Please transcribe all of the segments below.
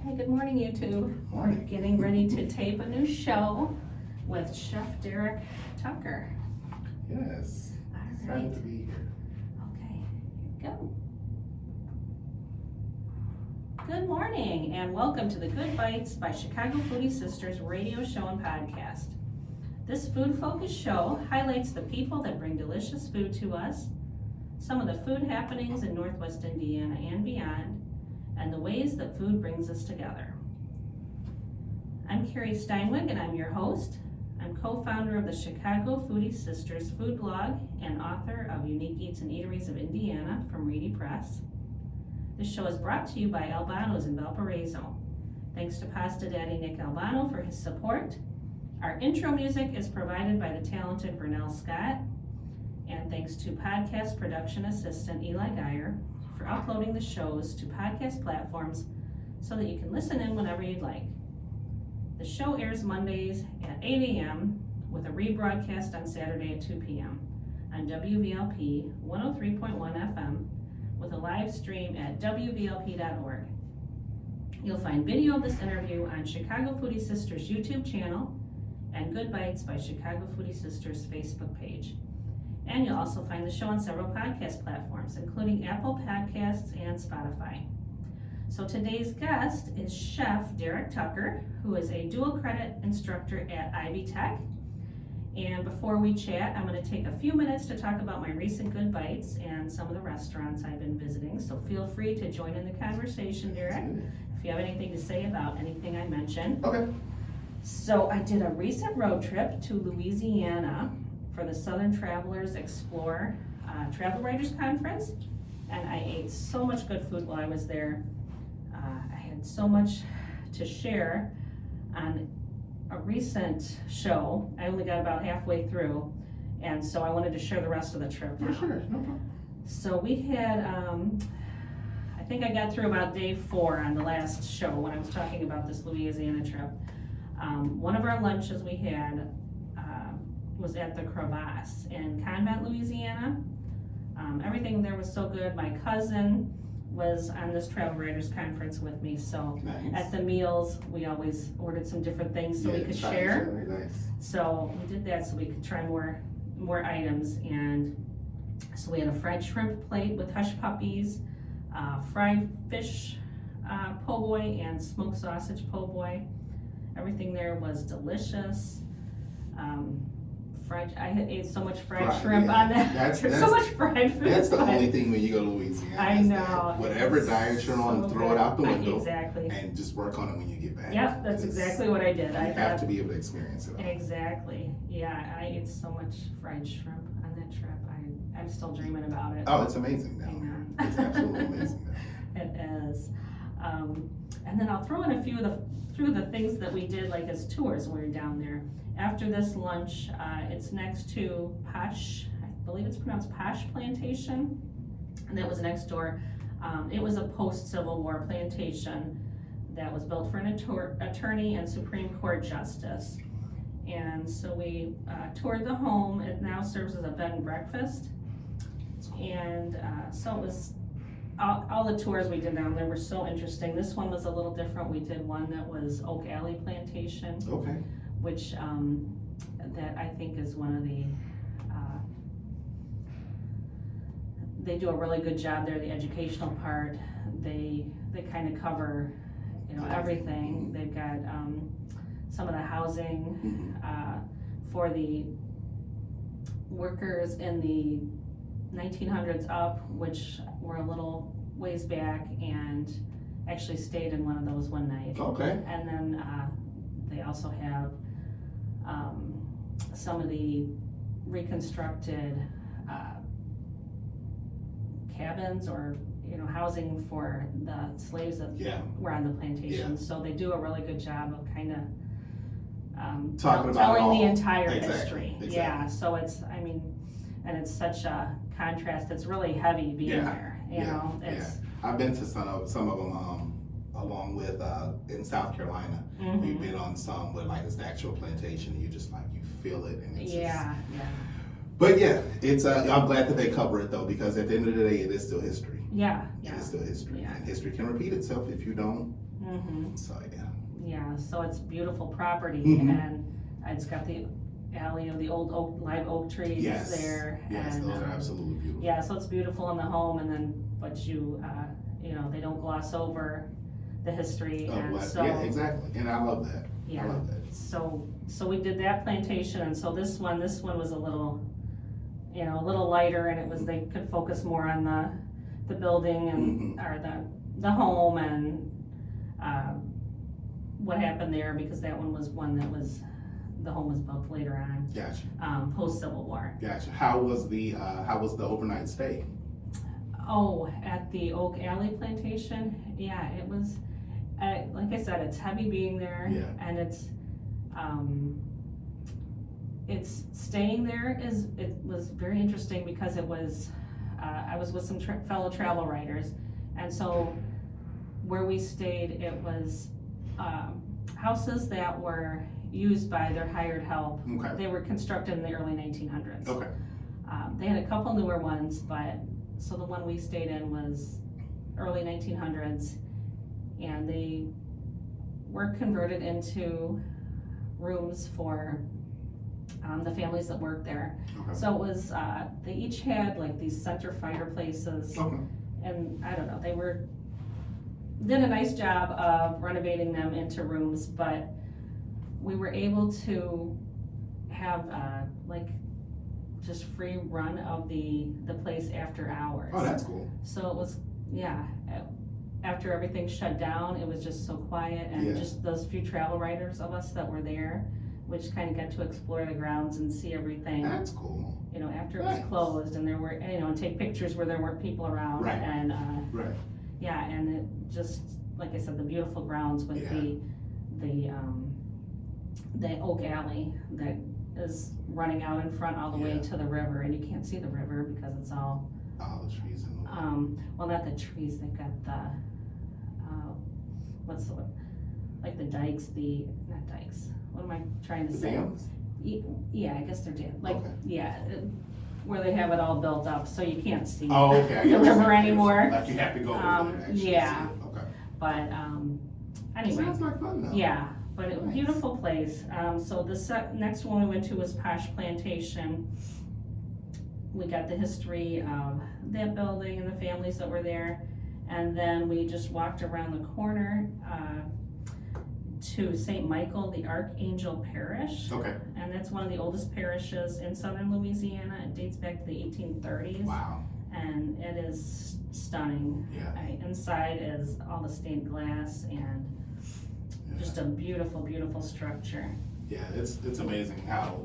Hey, good morning, YouTube. Morning. We're getting ready to tape a new show with Chef Derrick Tucker. Yes. All Excited right. to be here. Okay, here we go. Good morning and welcome to the Good Bites by Chicago Foodie Sisters radio show and podcast. This food-focused show highlights the people that bring delicious food to us, some of the food happenings in Northwest Indiana and beyond, and the ways that food brings us together. I'm Carrie Steinweg and I'm your host. I'm co-founder of the Chicago Foodie Sisters food blog and author of Unique Eats and Eateries of Indiana from Reedy Press. This show is brought to you by Albano's in Valparaiso. Thanks to Pasta Daddy Nick Albano for his support. Our intro music is provided by the talented Vernell Scott. And thanks to podcast production assistant Eli Geyer for uploading the shows to podcast platforms so that you can listen in whenever you'd like. The show airs Mondays at 8 a.m. with a rebroadcast on Saturday at 2 p.m. on WVLP 103.1 FM with a live stream at wvlp.org. You'll find video of this interview on Chicago Foodie Sisters YouTube channel and Good Bites by Chicago Foodie Sisters Facebook page. And you'll also find the show on several podcast platforms, including Apple Podcasts and Spotify. So today's guest is Chef Derrick Tucker, who is a dual credit instructor at Ivy Tech. And before we chat, I'm going to take a few minutes to talk about my recent Good Bites and some of the restaurants I've been visiting. So feel free to join in the conversation, Derrick, if you have anything to say about anything I mentioned. Okay. So I did a recent road trip to Louisiana for the Southern Travelers Explore Travel Writers Conference, and I ate so much good food while I was there. I had so much to share on a recent show. I only got about halfway through, and so I wanted to share the rest of the trip. For sure, no problem. So we had, I think I got through about day 4 on the last show when I was talking about this Louisiana trip. One of our lunches we had was at the Crevasse in Convent, Louisiana. Everything there was so good. My cousin was on this Travel Writers Conference with me, so Nice. at the meals we always ordered some different things so we could try share. each other, nice. So we did that so we could try more items, and so we had a fried shrimp plate with hush puppies, fried fish po' boy, and smoked sausage po' boy. Everything there was delicious. I had ate so much fried shrimp on that. That's so much fried food. That's the only thing when you go to Louisiana. I is know. that whatever diet you're on, So throw good. it out the window. Exactly. And just work on it when you get back. Yep, that's exactly what I did. You have to be able to experience it all. Exactly. Yeah, I ate so much fried shrimp on that trip. I'm still dreaming about it. Oh, it's amazing down there. It's absolutely amazing down there. It is. And then I'll throw in a few of the things that we did like as tours when we were down there. After this lunch, it's next to Posh, I believe it's pronounced Posh Plantation, and that was next door. It was a post-Civil War plantation that was built for an attorney and Supreme Court justice. And so we toured the home. It now serves as a bed and breakfast. And so it was, all the tours we did down there were so interesting. This one was a little different. We did one that was Oak Alley Plantation. Okay. Which that I think is one of the, they do a really good job there, the educational part. They kind of cover, everything. They've got some of the housing for the workers in the 1900s up, which were a little ways back, and actually stayed in one of those one night. Okay. And then they also have some of the reconstructed cabins or housing for the slaves that were on the plantation. Yeah. So they do a really good job of kind of Talking about telling the all. entire Exactly. history. Exactly. Yeah, so it's, and it's such a contrast. It's really heavy being there. You know, it's I've been to some of them along with in South Carolina. We've been on some where like it's the actual plantation and you just like you feel it and it's But yeah, it's I'm glad that they cover it though, because at the end of the day it is still history. Yeah. It is still history. Yeah. And history can repeat itself if you don't So yeah. Yeah, so it's beautiful property, and it's got the alley of the old live oak trees there. Yes, and, those are absolutely beautiful. Yeah, so it's beautiful in the home, and then but you they don't gloss over the history, and so yeah, exactly, and I love that. Yeah, I love that. So we did that plantation, and so this one was a little, a little lighter, and it was they could focus more on the building and or the home and what happened there, because that one was one that was the home was built later on. Gotcha. Post Civil War. Gotcha. How was the overnight stay? Oh, at the Oak Alley plantation, yeah, it was. Like I said, it's heavy being there, and it's staying there it was very interesting because it was I was with some fellow travel writers, and so where we stayed, it was houses that were used by their hired help. Okay. They were constructed in the early 1900s. Okay. They had a couple newer ones, but so the one we stayed in was early 1900s, and they were converted into rooms for the families that worked there. Okay. So it was, they each had like these center fireplaces, and I don't know, did a nice job of renovating them into rooms, but we were able to have like just free run of the place after hours. Oh, that's cool. So it was, after everything shut down, it was just so quiet, and just those few travel writers of us that were there, we just kind of got to explore the grounds and see everything. That's cool. After it was closed, and there were, and take pictures where there weren't people around. Right. And, right. Yeah, and it just, like I said, the beautiful grounds with the Oak Alley that is running out in front all the way to the river, and you can't see the river because it's all the trees in the well, not the trees, they've got the what's the word, like the dikes, not dikes, what am I trying to say? Dams? Yeah, I guess they're dams, like where they have it all built up, so you can't see the river anymore. Like you have to go over there and actually see it. Okay. But anyway. Sounds like fun though. Yeah, but it was a beautiful place. So the next one we went to was Posh Plantation. We got the history of that building and the families that were there, and then we just walked around the corner to St. Michael, the Archangel Parish. Okay. And that's one of the oldest parishes in southern Louisiana. It dates back to the 1830s. Wow. And it is stunning. Yeah. Inside is all the stained glass and just a beautiful, beautiful structure. Yeah, it's amazing how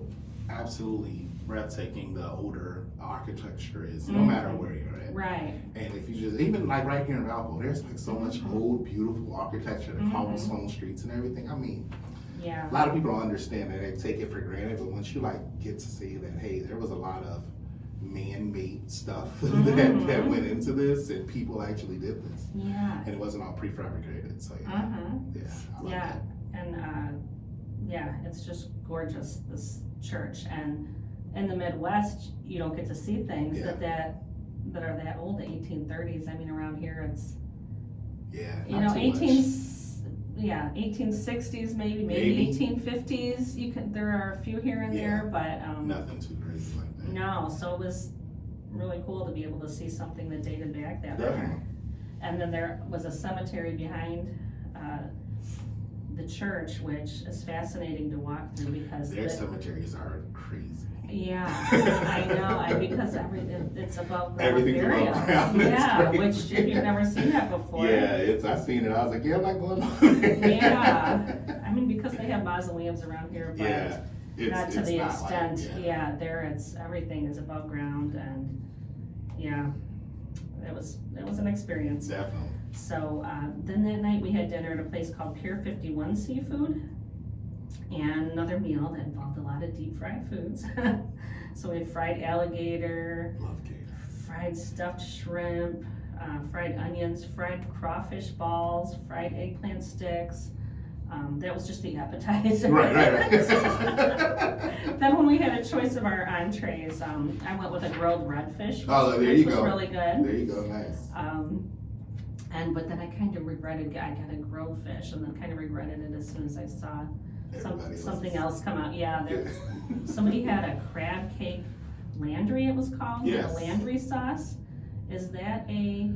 absolutely breathtaking the older architecture is, no matter where you're at. Right. And if you just, even like right here in Valpo, there's like so much old, beautiful architecture, the cobblestone streets and everything. I mean, a lot of people don't understand that, they take it for granted, but once you like get to see that, hey, there was a lot of man-made stuff that went into this, and people actually did this. Yeah. And it wasn't all prefabricated, so I love that. And it's just gorgeous, this church. And in the Midwest, you don't get to see things that are that old, the 1830s. I mean, around here it's 1860s maybe 1850s. There are a few here and there, but nothing too crazy like that. No, so it was really cool to be able to see something that dated back that far. And then there was a cemetery behind the church, which is fascinating to walk through because their cemeteries are crazy. Yeah, I know, and because it's above ground. Everything's above ground. Yeah, which if you've never seen that before. Yeah, I've seen it. I was like, I'm not going on. Yeah, I mean, because they have mausoleums around here, but not to the extent. Everything is above ground, and it was an experience. Definitely. So then that night we had dinner at a place called Pier 51 Seafood, and another meal that involved a lot of deep fried foods. So we had fried alligator, love gator, fried stuffed shrimp, fried onions, fried crawfish balls, fried eggplant sticks. That was just the appetizer. Right. Then when we had a choice of our entrees, I went with a grilled redfish, there which you was go. really good. There you go, nice. But then I kind of regretted, I got a grilled fish and then kind of regretted it as soon as I saw something else come out. Yeah, somebody had a crab cake Landry, it was called. Yes. A Landry sauce. Is that a...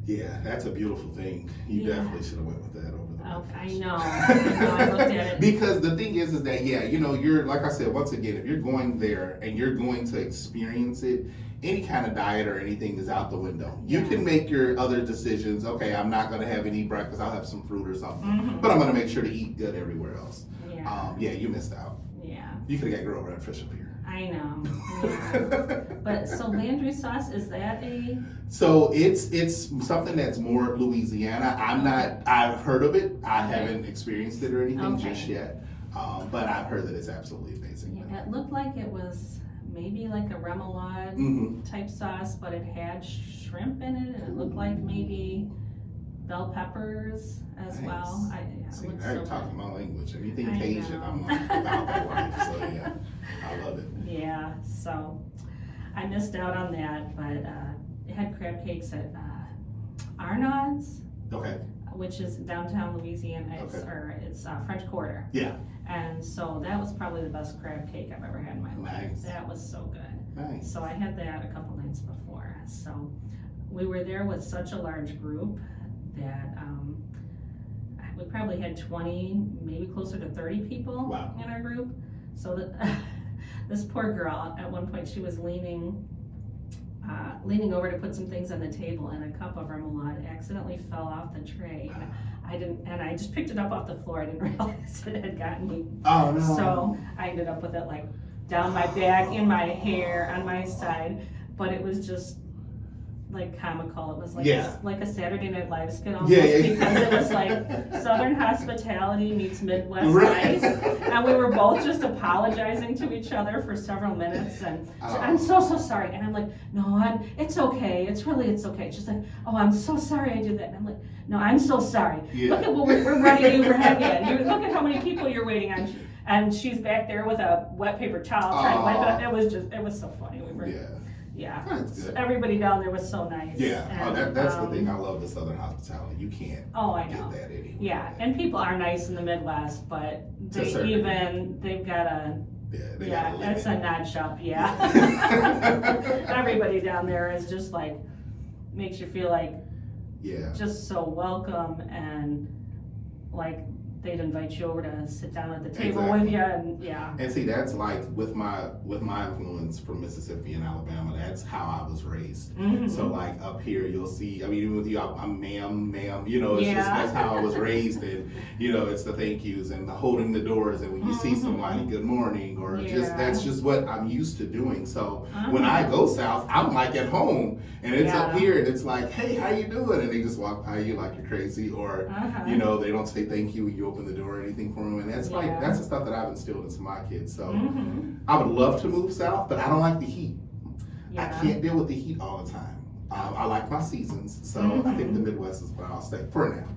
Yeah, that's a beautiful thing. You definitely should have went with that over the Oh, I fish. know, I looked at it. Because the thing is that, yeah, you know, you're, like I said, once again, if you're going there and you're going to experience it, any kind of diet or anything is out the window. You can make your other decisions. Okay, I'm not going to have any breakfast. I'll have some fruit or something. But I'm going to make sure to eat good everywhere else. Yeah, you missed out. Yeah. You could have got grilled red fish up here. I know. Yeah. But so Landry sauce, is that a... So it's something that's more Louisiana. I've heard of it. I haven't experienced it or anything just yet. But I've heard that it's absolutely amazing. Yeah, it looked like it was maybe like a remoulade type sauce, but it had shrimp in it, and it looked like maybe bell peppers as well. See, I'm talking my language. Anything Cajun, I'm like about that life. So yeah, I love it. Yeah, so I missed out on that, but it had crab cakes at Arnaud's. Okay. Which is downtown Louisiana. It's French Quarter. Yeah. And so that was probably the best crab cake I've ever had in my life. Nice. That was so good. Nice. So I had that a couple nights before. So we were there with such a large group that we probably had 20, maybe closer to 30 people in our group. So this poor girl, at one point, she was leaning over to put some things on the table, and a cup of remoulade accidentally fell off the tray. And I just picked it up off the floor. I didn't realize it had gotten me. Oh no! So I ended up with it like down my back, in my hair, on my side. But it was just like comical. It was like a Saturday Night Live skit almost, because it was like Southern hospitality meets Midwest nice, and we were both just apologizing to each other for several minutes. And I'm so sorry, and I'm like, no, it's okay. It's okay. She's like, oh, I'm so sorry I did that. And I'm like, no, I'm so sorry. Look at what we're running you ragged. Look at how many people you're waiting on. And she's back there with a wet paper towel trying to wipe it up. It was so funny. Yeah, that's good. So everybody down there was so nice. Yeah, and, that's the thing. I love the Southern hospitality. You can't get that anywhere. Yeah, and people are nice in the Midwest, but they've got a that's a nod shop. Yeah, everybody down there is just like makes you feel like just so welcome, and like they'd invite you over to sit down at the table with you, and see, that's like with my influence from Mississippi and Alabama. That's how I was raised. So like up here, you'll see. I mean, even with you, I'm ma'am. You know, it's just that's how I was raised, and you know, it's the thank yous and the holding the doors, and when you see somebody, good morning, or that's just what I'm used to doing. So when I go south, I'm like at home, and it's up here, and it's like, hey, how you doing? And they just walk by you like you're crazy, or you know, they don't say thank you when you open the door or anything for them, and that's that's the stuff that I've instilled into my kids. So I would love to move south, but I don't like the heat. I can't deal with the heat all the time. I like my seasons, so I think the Midwest is where I'll stay for now.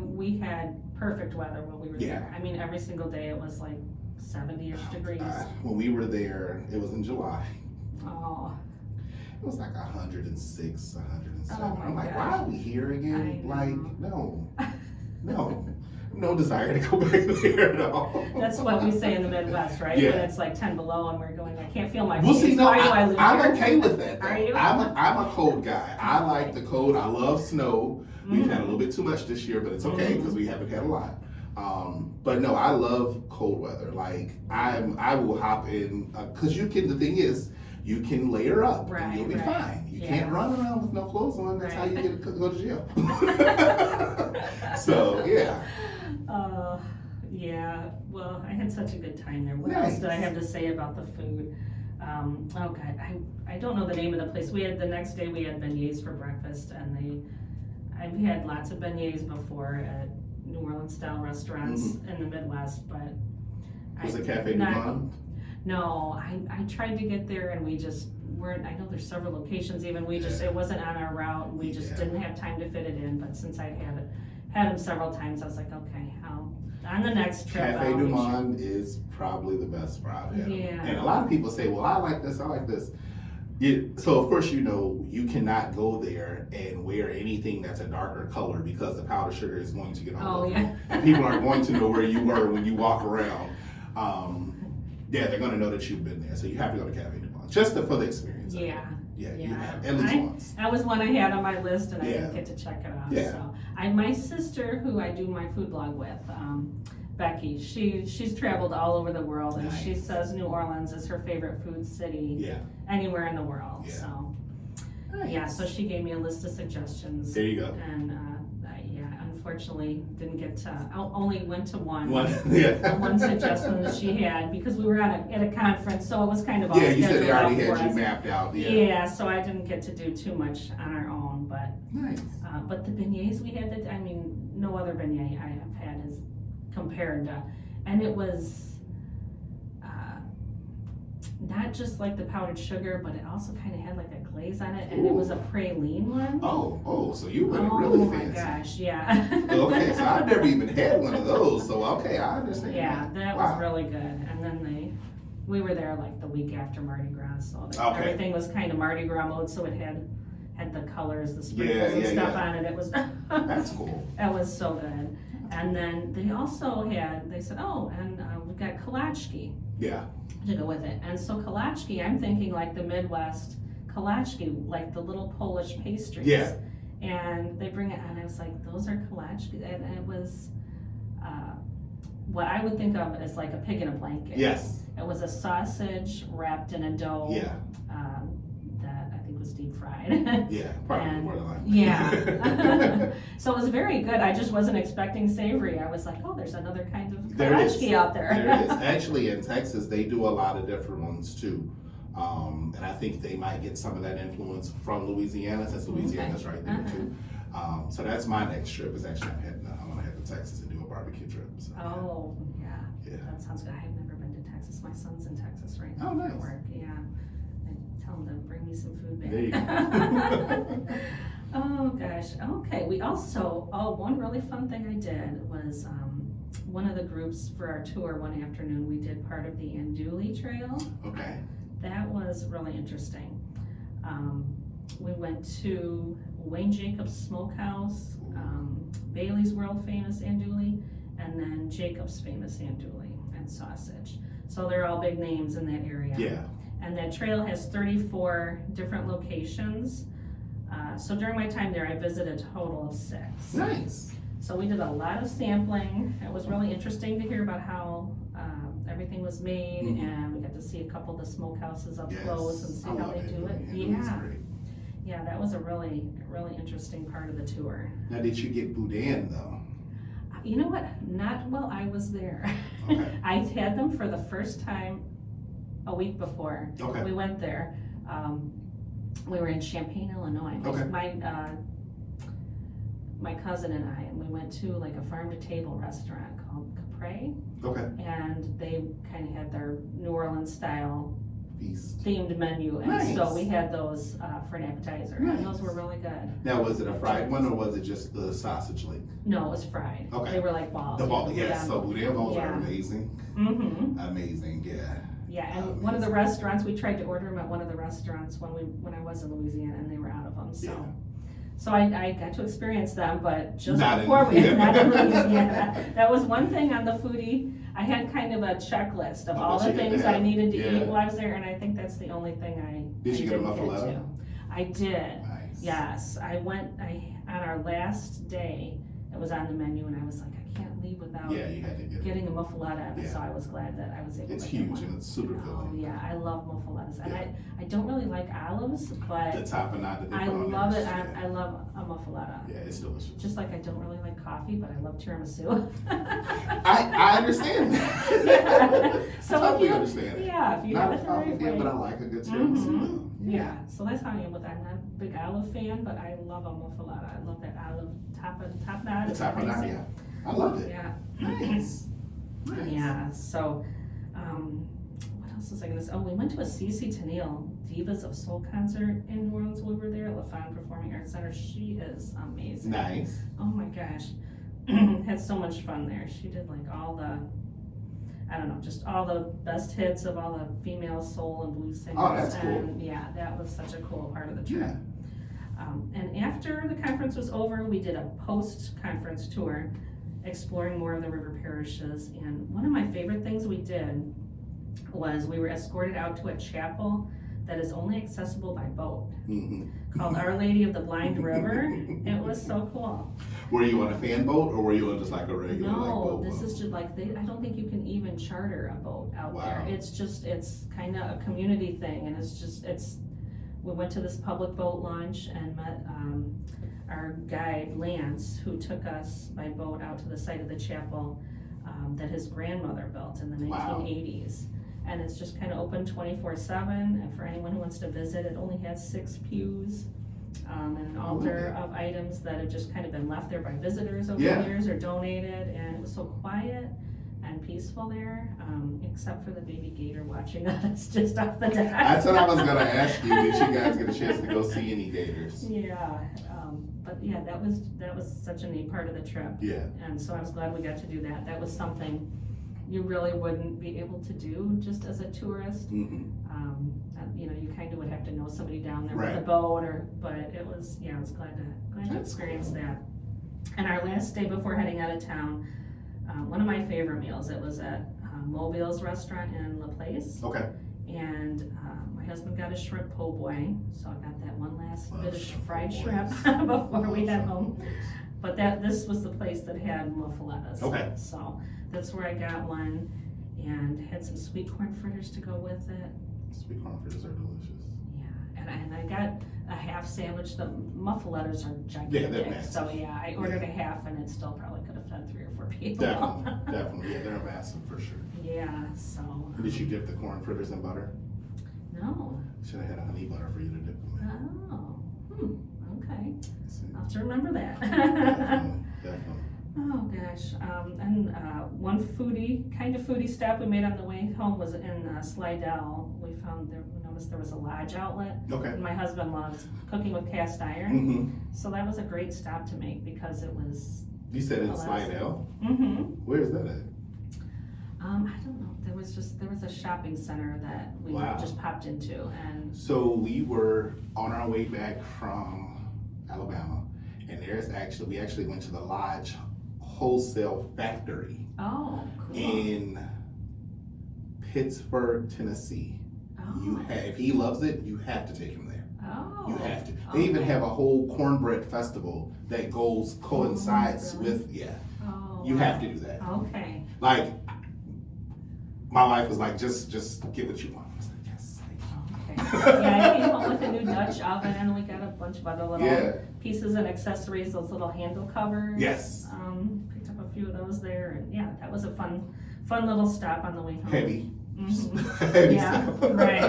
We had perfect weather when we were there. I mean, every single day it was like 70-ish degrees. When we were there, it was in July. Oh. It was like 106, 107. Oh I'm like, gosh. why are we here again? Like, no desire to go back there at all. That's what we say in the Midwest, right? When it's like 10 below and we're going, I can't feel my feet. Well, see, no, Why do I live I'm here? okay with that. Though. Are you? I'm a cold guy. I like the cold. I love snow. We've had a little bit too much this year, but it's okay because we haven't had a lot. But no, I love cold weather. Like I will hop in because the thing is, you can layer up and you'll be fine. You can't run around with no clothes on. That's how you go to jail. So well, I had such a good time there. What else did I have to say about the food? I don't know the name of the place. The next day we had beignets for breakfast, and I've had lots of beignets before at New Orleans style restaurants in the Midwest, but was it Cafe Du Monde? No, I tried to get there, and we just weren't. I know there's several locations. Even it wasn't on our route. We just didn't have time to fit it in. But since I had them several times, I was like, okay, on the next trip. Cafe Du Monde is probably the best spot I've had. And a lot of people say, well, I like this. So of course, you cannot go there and wear anything that's a darker color because the powdered sugar is going to get all over you. And people are going to know where you were when you walk around. They're going to know that you've been there. So you have to go to Cafe Du Monde just for the experience. Yeah. You have at least once. That was one I had on my list, and I didn't get to check it out. Yeah. So my sister, who I do my food blog with, Becky, she's traveled all over the world, and she says New Orleans is her favorite food city anywhere in the world. Yeah. So Nice. so she gave me a list of suggestions. There you go. And unfortunately didn't get to. I only went to one. One Suggestion that she had, because we were at a conference, so it was kind of all you said they already scheduled had out you mapped out. Yeah, so I didn't get to do too much on our own, but Nice. but the beignets we had, no other beignet I have had is compared to, and it was not just like the powdered sugar, but it also kind of had like a glaze on it, and it was a praline one. Oh, so you went really fancy. Oh my gosh, yeah. Okay, so I've never even had one of those, so okay, I understand. Yeah, that was really good. And then we were there like the week after Mardi Gras, so everything was kind of Mardi Gras mode, so it had the colors, the sprinkles and stuff on it. It was that's cool. That was so good. And then they also they said, we've got kalachki. Yeah. To go with it. And so kalachki, I'm thinking like the Midwest kalachki, like the little Polish pastries. Yeah. And they bring it, and I was like, those are kalachki. And it was what I would think of as like a pig in a blanket. Yes. It was a sausage wrapped in a dough. Yeah. That I think was deep fried. Yeah, probably more than likely. Yeah. So it was very good. I just wasn't expecting savory. I was like, oh, there's another kind of kalachki out there. There is. Actually, in Texas, they do a lot of different ones too. And I think they might get some of that influence from Louisiana, since Louisiana's right there too. So that's my next trip. Is actually I'm gonna head to Texas and do a barbecue trip. So. Oh, yeah. That sounds good. I've never been to Texas. My son's in Texas right now for work. Yeah. I tell him to bring me some food back. There you go. Oh gosh. Okay. We also one really fun thing I did was one of the groups for our tour one afternoon, we did part of the Andouille Trail. Okay. That was really interesting. We went to Wayne Jacobs Smokehouse, Bailey's world famous andouille, and then Jacobs famous andouille and sausage. So they're all big names in that area. Yeah. And that trail has 34 different locations. So during my time there, I visited a total of 6. Nice. So we did a lot of sampling. It was really interesting to hear about how everything was made, and we got to see a couple of the smokehouses up close and see how they do it. Yeah, that was a really, really interesting part of the tour. Now, did you get boudin though? You know what? Not while I was there. Okay. I had them for the first time a week before we went there. We were in Champaign, Illinois. Okay. My cousin and we went to like a farm to table restaurant called Capre. Okay. And they kind of had their New Orleans style Feast themed menu, and so we had those for an appetizer, and those were really good. Now, was it a fried one or was it just the sausage link? No, it was fried. Okay. They were like balls. The balls, yes. So boudin balls are amazing. Mm-hmm. Amazing, yeah. Yeah, and one of the restaurants, we tried to order them at one of the restaurants when I was in Louisiana, and they were out of them. So, so I got to experience them, but just not in Louisiana. That was one thing on the Foodie. I had kind of a checklist of all the things I needed to eat while I was there, and I think that's the only thing Did you get a muffaletta? I did. Nice. Yes, I went. On our last day, it was on the menu, and I was like, I can't leave without you had to getting a muffaletta. So I was glad that I was able. It's to huge get one. and it's super filling. Oh yeah, I love muffalettas, and I don't really like olives, but the tapenade that they I put on love there, it. I love a muffaletta. Yeah, it's delicious. Just like I don't really like coffee, but I love tiramisu. I understand that. So I totally understand it. Yeah, if you not have a it coffee fan, but I like a good tiramisu. Yeah, so that's how I am with that. I'm not a big olive fan, but I love a muffaletta. I love that olive tapenade. The tapenade, yeah. I love it. Yeah. Nice. Yeah, so, what else was I gonna say? Oh, we went to a CeCe Tennille Divas of Soul concert in New Orleans. We were there at La Femme Performing Arts Center. She is amazing. Nice. Oh my gosh. Had so much fun there. She did like all the, I don't know, just all the best hits of all the female soul and blues singers. Oh, that's cool. And yeah, that was such a cool part of the trip. Yeah. And after the conference was over, we did a post-conference tour exploring more of the river parishes. And one of my favorite things we did was we were escorted out to a chapel that is only accessible by boat, called Our Lady of the Blind River. It was so cool. Were you on a fan boat or were you on just like a regular boat? No, this is just like, I don't think you can even charter a boat out there. It's kind of a community thing, and we went to this public boat launch and met our guide, Lance, who took us by boat out to the site of the chapel that his grandmother built in the 1980s. And it's just kind of open 24/7, and for anyone who wants to visit, it only has 6 pews and an altar of items that have just kind of been left there by visitors over the years or donated, and it was so quiet and peaceful there, except for the baby gator watching us just off the deck. That's what I was gonna ask you. Did you guys get a chance to go see any gators? Yeah, but yeah, that was such a neat part of the trip. Yeah. And so I was glad we got to do that. That was something you really wouldn't be able to do just as a tourist. You kind of would have to know somebody down there with a boat, but I was glad to experience that. And our last day before heading out of town, one of my favorite meals, it was at Mobile's restaurant in La Place. Okay. And my husband got a shrimp po' boy, so I got that one last bit of fried shrimp before we head home. But this was the place that had muffalettas. Okay. So that's where I got one, and had some sweet corn fritters to go with it. Sweet corn fritters are delicious. Yeah, and I got a half sandwich. The muffalettas are gigantic. Yeah, they're massive. So yeah, I ordered a half, and it still probably could have fed 3 or 4 people. Definitely. Yeah, they're massive for sure. Yeah, so. Did you dip the corn fritters in butter? No. Should have had a honey butter for you to dip them in. Oh, okay. See? I'll have to remember that. Definitely. Oh gosh, and one foodie stop we made on the way home was in Slidell. We noticed there was a lodge outlet. Okay. And my husband loves cooking with cast iron, so that was a great stop to make because it was. You said in Slidell? Where's that at? I don't know. There was a shopping center that we just popped into, and so we were on our way back from Alabama, and we actually went to the Lodge Wholesale Factory. Oh, cool. In Pittsburgh, Tennessee. Oh. If he loves it, you have to take him there. Oh. You have to. They even have a whole cornbread festival that coincides with. Oh. You have to do that. Okay. Like, my wife was like, just get what you want. I was like, yes. Okay. Yeah, I came home with a new Dutch oven, and we got a bunch of other little pieces and accessories, those little handle covers. Yes. Picked up a few of those there, and yeah, that was a fun little stop on the way home. Heavy. Heavy stuff. Right.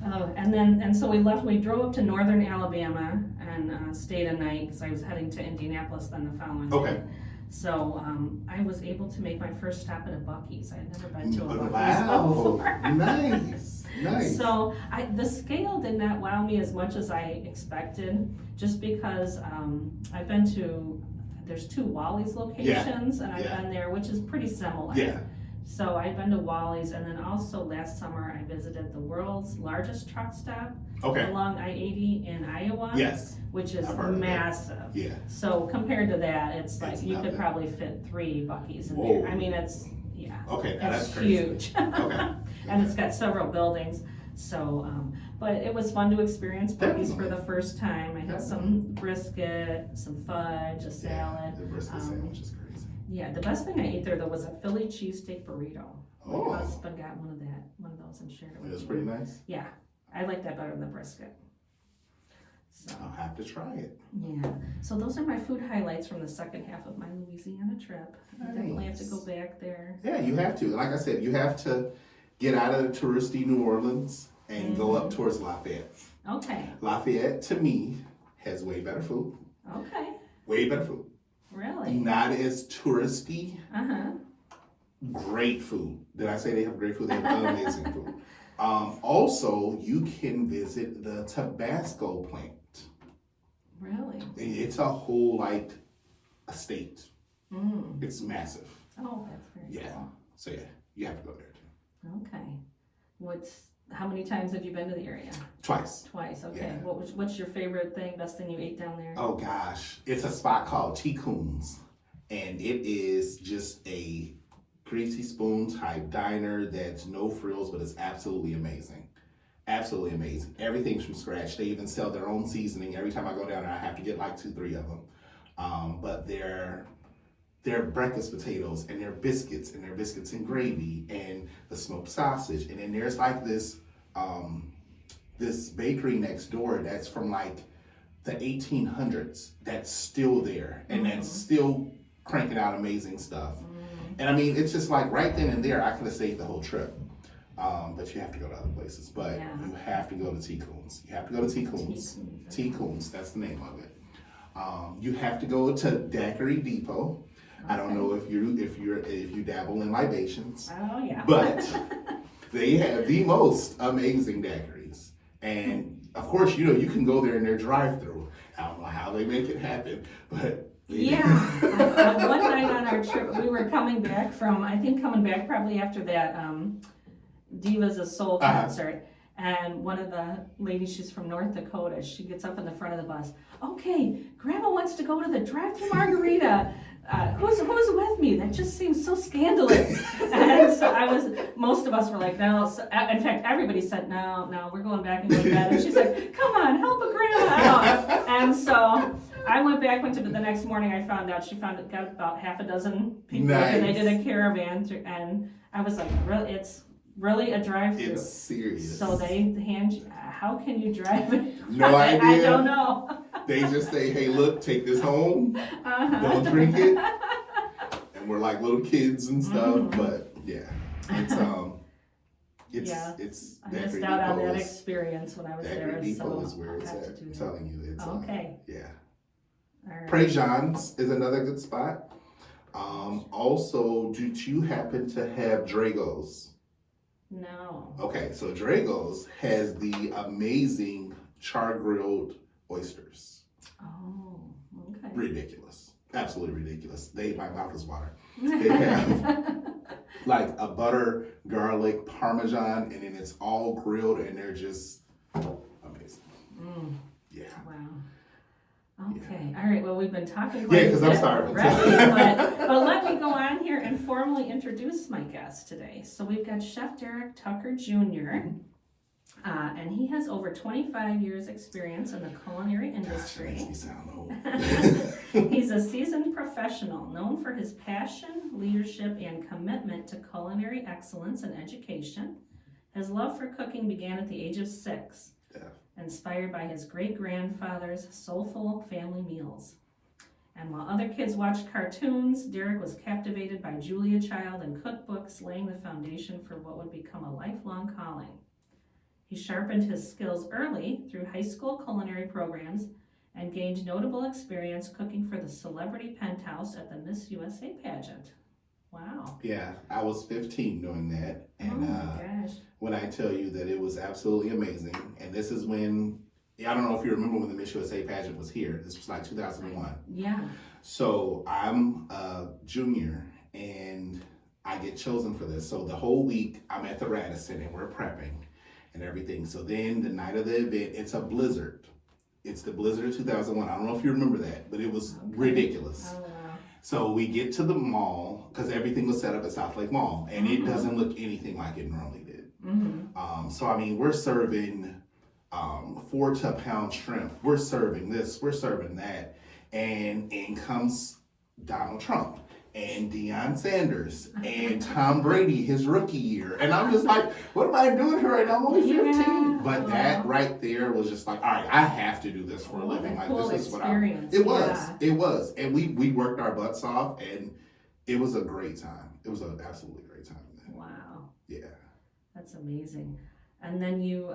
And so we drove up to northern Alabama and stayed a night because I was heading to Indianapolis then the following day. So I was able to make my first stop at a Buc-ee's. I had never been to a Buc-ee's before. Nice. So the scale did not wow me as much as I expected, just because I've been to, there's 2 Wally's locations, and I've been there, which is pretty similar. Yeah. So I've been to Wally's, and then also last summer I visited the world's largest truck stop along I-80 in Iowa. Yes. Which is massive. Yeah. So compared to that, it's like you could probably fit 3 Buc-ee's in there. I mean, it's okay, that's crazy. Huge. And it's got several buildings. So, but it was fun to experience Buc-ee's for the first time. I had some brisket, some fudge, a salad. The brisket sandwich is crazy. Yeah, the best thing I ate there though was a Philly cheesesteak burrito. My husband got one of those and shared it with me. It was pretty nice. Yeah, I like that better than the brisket. So I'll have to try it. Yeah. So those are my food highlights from the second half of my Louisiana trip. I definitely have to go back there. Yeah, you have to. Like I said, you have to get out of the touristy New Orleans and go up towards Lafayette. Okay. Lafayette, to me, has way better food. Okay. Way better food. Really? Not as touristy. Great food. Did I say they have great food? They have amazing food. Also, you can visit the Tabasco plant. Really? It's a whole estate. It's massive. Oh, that's very cool. So yeah, you have to go there too. Okay. How many times have you been to the area? Twice. Twice, okay. Yeah. What's your favorite thing, best thing you ate down there? Oh gosh, it's a spot called Ticoon's, and it is just a greasy spoon type diner that's no frills, but it's absolutely amazing. Absolutely amazing. Everything's from scratch. They even sell their own seasoning. Every time I go down there, I have to get like 2-3 of them. But their breakfast potatoes and their biscuits and gravy and the smoked sausage, and then there's like this bakery next door that's from like the 1800s that's still there and that's still cranking out amazing stuff. And I mean, it's just like right then and there, I could have saved the whole trip. But you have to go to other places. But you have to go to Ticoon's. You have to go to Ticoon's. Ticoon's, that's the name of it. You have to go to Daiquiri Depot. I don't know if you dabble in libations. Oh yeah. But they have the most amazing daiquiris. And of course, you can go there in their drive-thru. I don't know how they make it happen, but one night on our trip, we were coming back probably after that Divas of Soul concert. And one of the ladies, she's from North Dakota, she gets up in the front of the bus. Okay, Grandma wants to go to the drive-thru margarita. Who's with me? That just seems so scandalous. And so most of us were like, no. So, in fact, everybody said, no, we're going back and going to bed. And she's like, come on, help a grandma out. And so I went to the next morning. I found out got about half a dozen people. Nice. And they did a caravan and I was like, really, it's really a drive-thru. It's serious. So they hand you, how can you drive it? No idea. I don't know. They just say, hey, look, take this home. Don't drink it. And we're like little kids and stuff. But yeah, it's I missed out on that experience when I was there. Depot is where it's at. I'm telling you, it's okay. Yeah. All right. Prejean's is another good spot. Also, do you happen to have Drago's? No. Okay, so Drago's has the amazing char-grilled oysters. Oh, okay. Ridiculous. Absolutely ridiculous. My mouth is water. They have like a butter, garlic, Parmesan, and then it's all grilled and they're just amazing. Yeah. Wow. Okay. All right. Well, we've been talking. Yeah, because I'm starving. But let me go on here and formally introduce my guest today. So we've got Chef Derrick Tucker Jr. And he has over 25 years experience in the culinary industry. Gosh, that makes me sound old. He's a seasoned professional known for his passion, leadership, and commitment to culinary excellence and education. His love for cooking began at the age of 6. Inspired by his great-grandfather's soulful family meals. And while other kids watched cartoons, Derrick was captivated by Julia Child and cookbooks, laying the foundation for what would become a lifelong calling. He sharpened his skills early through high school culinary programs and gained notable experience cooking for the celebrity penthouse at the Miss USA pageant. Wow. Yeah, I was 15 doing that. And gosh. When I tell you that it was absolutely amazing, and this is when, I don't know if you remember when the Miss USA pageant was here. This was like 2001. Yeah. So I'm a junior and I get chosen for this. So the whole week I'm at the Radisson and we're prepping and everything. So then the night of the event, it's a blizzard. It's the blizzard of 2001. I don't know if you remember that, but it was ridiculous. Oh, wow. So we get to the mall, because everything was set up at South Lake Mall, and it doesn't look anything like it normally did. So, I mean, we're serving 4 to a pound shrimp. We're serving this, we're serving that. And in comes Donald Trump and Deion Sanders and Tom Brady, his rookie year. And I'm just like, what am I doing here right now? I'm only 15. Yeah. But that right there was just like, all right, I have to do this for a living. Like, cool this is what it was. And we worked our butts off and it was a great time. It was an absolutely great time. Wow. Yeah. That's amazing. And then you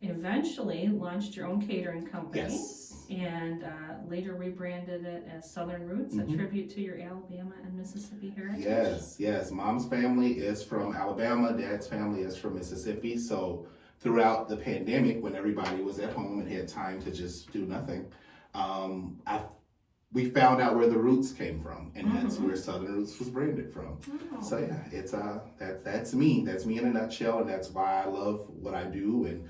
eventually launched your own catering company. Yes. And later rebranded it as Southern Roots, a tribute to your Alabama and Mississippi heritage. Yes. Mom's family is from Alabama. Dad's family is from Mississippi. So throughout the pandemic, when everybody was at home and had time to just do nothing, I we found out where the roots came from, and that's where Southern Roots was branded from. So yeah, it's that's me. That's me in a nutshell, and that's why I love what I do and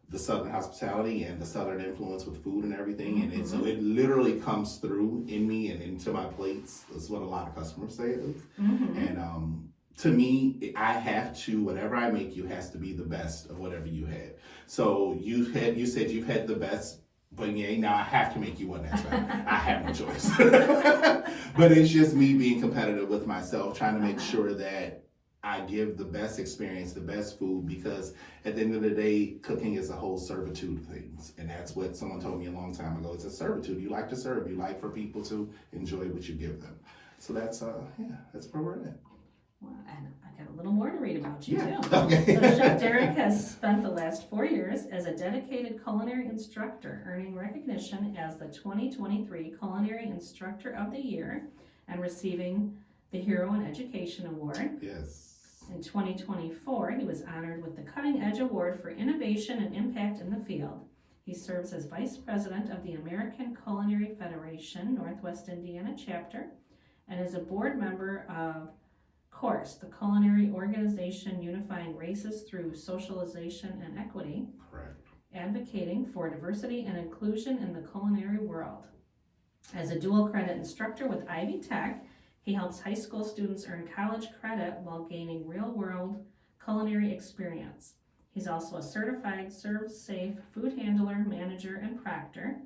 the Southern hospitality and the Southern influence with food and everything. And so it literally comes through in me and into my plates. That's what a lot of customers say at least. And to me, I have to, whatever I make you has to be the best of whatever you had. So you said you've had the best beignet. Now I have to make you one that's better. I have no choice. But it's just me being competitive with myself, trying to make sure that I give the best experience, the best food, because at the end of the day, cooking is a whole servitude of things. And that's what someone told me a long time ago. It's a servitude. You like to serve. You like for people to enjoy what you give them. So that's where we're at. Well, and I got a little more to read about you too. Okay. So Chef Derrick has spent the last 4 years as a dedicated culinary instructor, earning recognition as the 2023 Culinary Instructor of the Year and receiving the Hero in Education Award. Yes. In 2024, he was honored with the Cutting Edge Award for Innovation and Impact in the Field. He serves as Vice President of the American Culinary Federation, Northwest Indiana chapter, and is a board member of COURSE, the culinary organization unifying races through socialization and equity, Correct. advocating for diversity and inclusion in the culinary world. As a dual credit instructor with Ivy Tech, he helps high school students earn college credit while gaining real-world culinary experience. He's also a certified serve-safe food handler, manager, and proctor.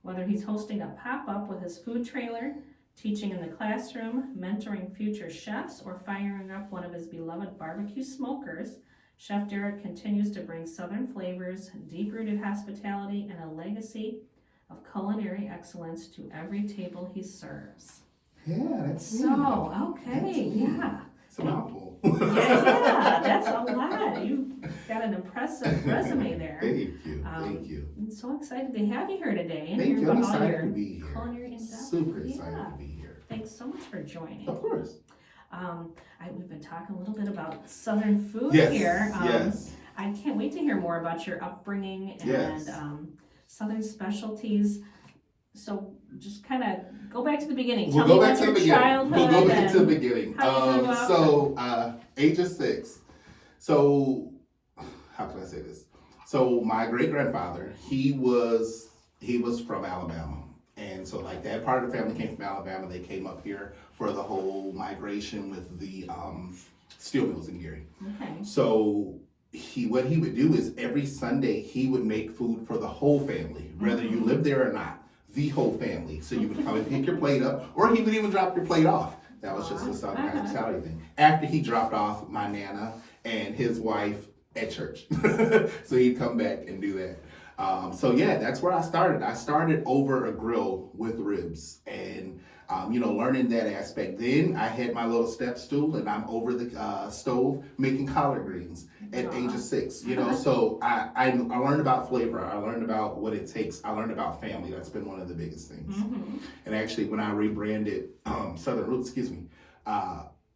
Whether he's hosting a pop-up with his food trailer, teaching in the classroom, mentoring future chefs, or firing up one of his beloved barbecue smokers, Chef Derrick continues to bring Southern flavors, deep-rooted hospitality, and a legacy of culinary excellence to every table he serves. Yeah, that's so, okay, yeah. It's a mouthful. Yeah, that's a lot. You've got an impressive resume there. Thank you. I'm so excited to have you here today and Thank hear you. I'm about all excited your to be here. culinary endeavors. Super excited to be here. Thanks so much for joining. Of course. We've been talking a little bit about Southern food Yes, here. yes. I can't wait to hear more about your upbringing and Southern specialties. So just kind of go back to the beginning. We'll Tell go me back about to your the beginning. childhood. We'll go back to the beginning. How you grew up. Age of 6. So, how can I say this? So my great grandfather, he was from Alabama. And so like that part of the family came from Alabama. They came up here for the whole migration with the steel mills in Gary. Okay. So what he would do is every Sunday he would make food for the whole family, whether you lived there or not, the whole family. So you would come and pick your plate up, or he would even drop your plate off. That was just a Southern hospitality thing. After he dropped off my Nana and his wife at church. So he'd come back and do that. So yeah, that's where I started. I started over a grill with ribs and, learning that aspect. Then I had my little step stool and I'm over the stove making collard greens at age of 6, So I learned about flavor. I learned about what it takes. I learned about family. That's been one of the biggest things. And actually when I rebranded Southern Roots,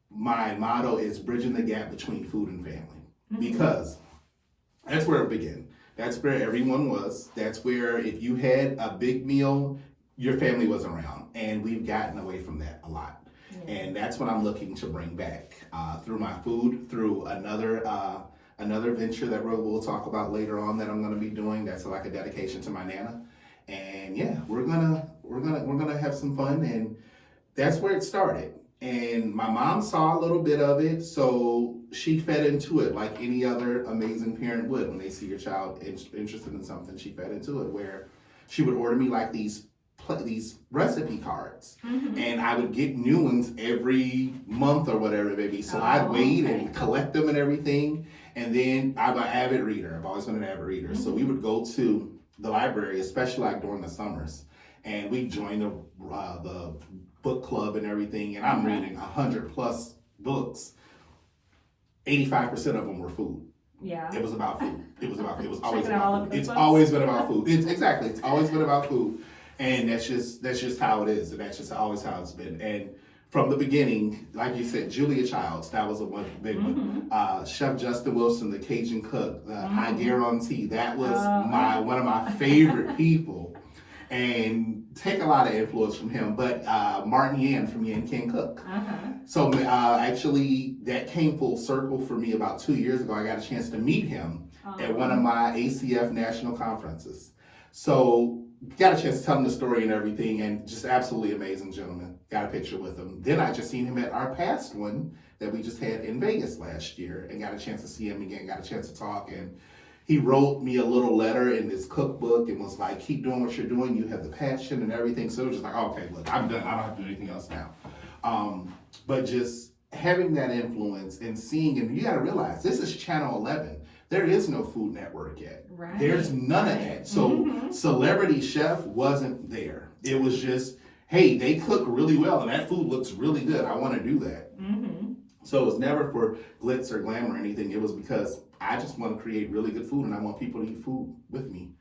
my motto is bridging the gap between food and family, because that's where it began. That's where everyone was. That's where if you had a big meal, your family was around. And we've gotten away from that a lot. And that's what I'm looking to bring back through my food, through another venture that we'll talk about later on that I'm going to be doing. That's like a dedication to my Nana. And yeah, we're gonna have some fun. And that's where it started. And my mom saw a little bit of it, so she fed into it like any other amazing parent would. When they see your child interested in something, she fed into it, where she would order me like these recipe cards, and I would get new ones every month or whatever it may be. So I'd wait and collect them and everything. And then I'm an avid reader. I've always been an avid reader. So we would go to the library, especially like during the summers, and we joined the book club and everything, and I'm reading 100+ books. 85% of them were food. Yeah. It was about food. It's always been about food. It's always been about food. And that's just how it is. And that's just always how it's been. And from the beginning, like you said, Julia Childs, that was a big one. Chef Justin Wilson, the Cajun cook, the I guarantee, that was one of my favorite people. and take a lot of influence from him. But Martin Yan from Yan Can Cook. So actually, that came full circle for me about 2 years ago. I got a chance to meet him at one of my ACF national conferences. So got a chance to tell him the story and everything, and just absolutely amazing gentleman. Got a picture with him. Then I just seen him at our past one that we just had in Vegas last year, and got a chance to see him again, got a chance to talk, and he wrote me a little letter in this cookbook and was like, keep doing what you're doing, you have the passion and everything. So it was just like, okay, look, I'm done, I don't have to do anything else now. But just having that influence and seeing, and you gotta realize, this is Channel 11. There is no Food Network yet. Right. There's none of that. So Celebrity Chef wasn't there. It was just, hey, they cook really well and that food looks really good. I want to do that. So it was never for glitz or glamour or anything. It was because I just want to create really good food and I want people to eat food with me.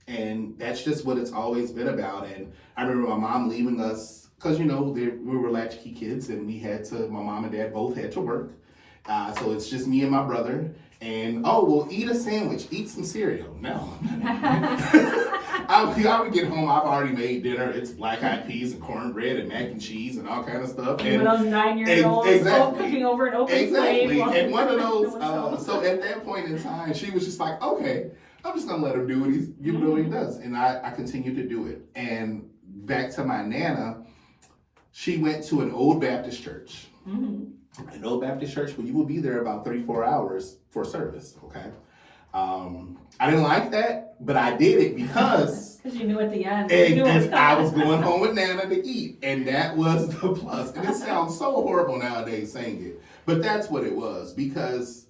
And that's just what it's always been about. And I remember my mom leaving us because, you know, we were latchkey kids and my mom and dad both had to work. So it's just me and my brother. And, well, eat a sandwich, eat some cereal. No. I would get home, I've already made dinner. It's black eyed peas and cornbread and mac and cheese and all kind of stuff. And when I was 9-year-olds cooking over an open flame. And one of those, so at that point in time, she was just like, okay, I'm just going to let him do what he does. And I continued to do it. And back to my Nana, she went to an old Baptist church. An old Baptist church where you will be there about 3-4 hours for service, okay? I didn't like that, but I did it because you knew at the end. I was going home with Nana to eat, and that was the plus. And it sounds so horrible nowadays saying it, but that's what it was, because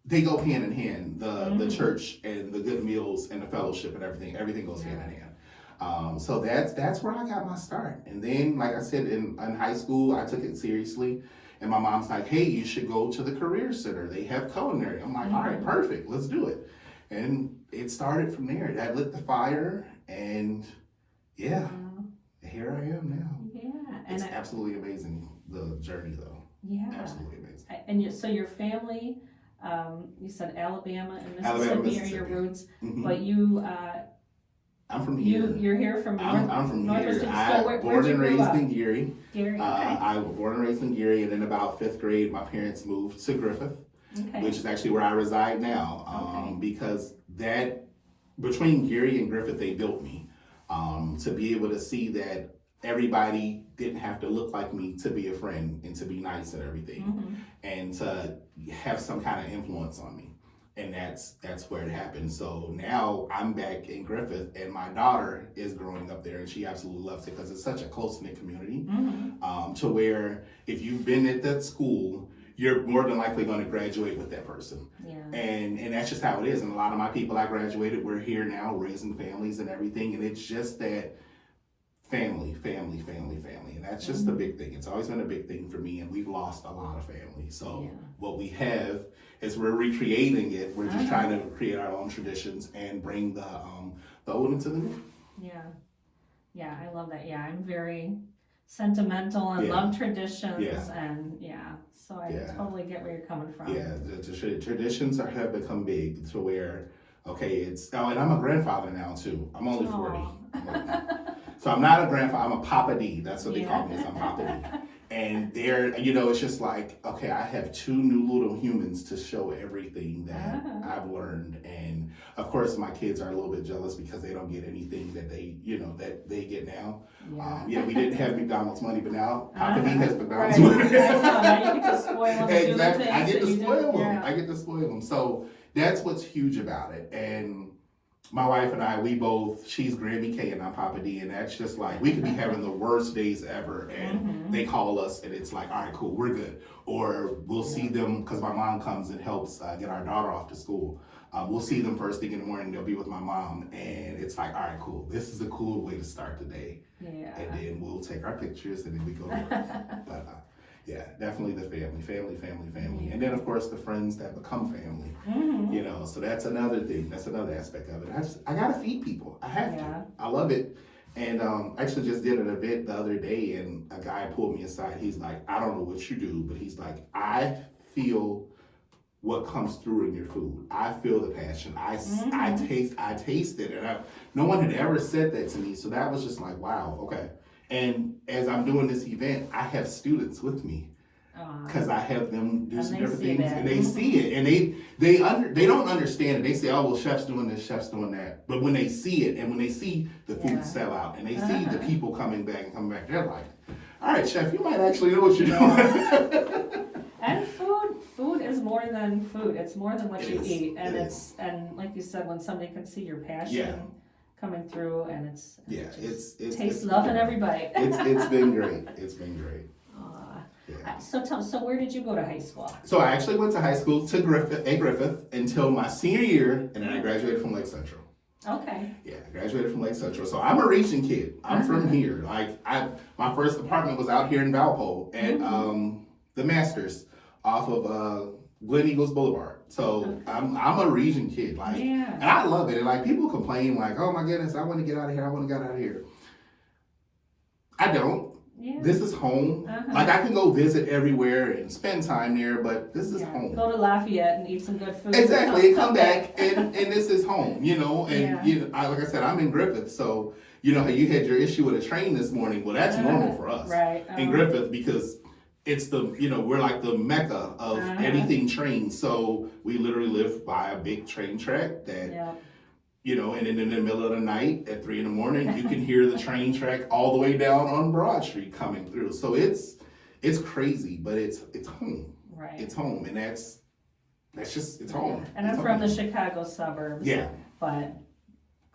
they go hand in hand. The church and the good meals and the fellowship and everything goes hand in hand. So that's where I got my start. And then, like I said, in high school, I took it seriously. And my mom's like, hey, you should go to the Career Center. They have culinary. I'm like, all right, perfect. Let's do it. And it started from there. That lit the fire. And here I am now. Yeah. And it's absolutely amazing, the journey, though. Yeah. Absolutely amazing. And so your family, you said Alabama and Mississippi are your roots. But you... I'm from here. You're here from I'm from here. I was born and raised in Geary. I was born and raised in Geary, and in about 5th grade, my parents moved to Griffith, which is actually where I reside now. Because that, between Geary and Griffith, they built me to be able to see that everybody didn't have to look like me to be a friend and to be nice and everything, and to have some kind of influence on me. And that's where it happened. So now I'm back in Griffith, and my daughter is growing up there, and she absolutely loves it because it's such a close-knit community, to where if you've been at that school, you're more than likely going to graduate with that person. And that's just how it is. And a lot of my people I graduated, we're here now raising families and everything, and it's just that family. And that's just the big thing. It's always been a big thing for me, and we've lost a lot of family. So what we have is we're recreating it. We're just trying to create our own traditions and bring the old into the new. Yeah, I love that. Yeah, I'm very sentimental and love traditions, and so I totally get where you're coming from. Yeah, the traditions have become big to where, and I'm a grandfather now too. I'm only 40. So I'm not a grandfather, I'm a Papa D. That's what they call me, I'm Papa D. And there, it's just like, okay, I have 2 new little humans to show everything that I've learned. And of course, my kids are a little bit jealous because they don't get anything that they get now. We didn't have McDonald's money, but now Papa D has McDonald's money. Now you get to spoil them. Exactly, I get to spoil them. I get to spoil them. So that's what's huge about it. And my wife and I, she's Grammy K and I'm Papa D, and that's just like, we could be having the worst days ever, and they call us and it's like, all right, cool, we're good. Or we'll see them, because my mom comes and helps get our daughter off to school. We'll see them first thing in the morning, they'll be with my mom, and it's like, all right, cool, this is a cool way to start the day. And then we'll take our pictures and then we go to work. But definitely the family. And then of course the friends that become family, so that's another thing. That's another aspect of it. I gotta feed people. I have to. I love it. And I actually just did an event the other day, and a guy pulled me aside. He's like, I don't know what you do, but he's like, I feel what comes through in your food. I feel the passion. I taste it. And no one had ever said that to me. So that was just like, wow, okay. And as I'm doing this event, I have students with me because I have them do some different things, and they see it, and they don't understand it. They say, oh, well, chef's doing this, chef's doing that. But when they see it, and when they see the food sell out, and they see the people coming back, they're like, all right, chef, you might actually know what you're doing. And food is more than food. It's more than what you eat, and and like you said, when somebody can see your passion coming through, and it's tastes love in every bite. It's been great. It's been great. Yeah. So where did you go to high school? So I actually went to high school to Griffith until my senior year, and then I graduated from Lake Central. Okay. Yeah, I graduated from Lake Central. So I'm a region kid. I'm from here. Like my first apartment was out here in Valpo at the Masters off of Glen Eagles Boulevard. So I'm a region kid. Like, and I love it. And like people complain like, oh my goodness, I want to get out of here. I want to get out of here. I don't. Yeah. This is home. Like I can go visit everywhere and spend time there, but this is home. Go to Lafayette and eat some good food. Exactly. Come back and this is home, you know. And you know, like I said, I'm in Griffith, so you know how you had your issue with a train this morning. Well, that's normal for us in Griffith because it's we're like the mecca of anything train. So we literally live by a big train track that. You know, and then in the middle of the night at 3 a.m, you can hear the train track all the way down on Broad Street coming through. So it's crazy, but it's home. Right. It's home, and that's just it's home. And I'm from the Chicago suburbs. Yeah. But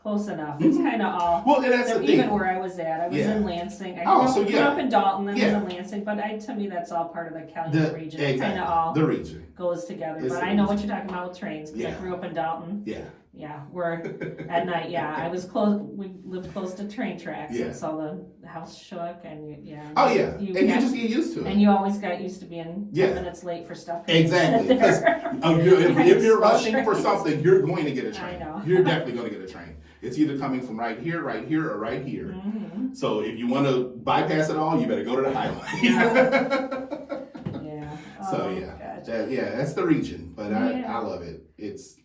close enough. It's kind of all. Well, and that's the thing. Even where I was at, I was in Lansing. I grew up in Dalton, then was in Lansing, but to me that's all part of the Calumet region. Exactly. Kind of all the region goes together. But I know what you're talking about with trains because I grew up in Dalton. Yeah. Yeah, we're at night. I was close. We lived close to train tracks, and so the house shook, and you just get used to it. And you always got used to being 10 minutes late for stuff. Exactly, because if you're rushing for something, you're going to get a train. I know. You're definitely going to get a train. It's either coming from right here, or right here. So if you want to bypass it all, you better go to the highway. That's the region, but I love it. It's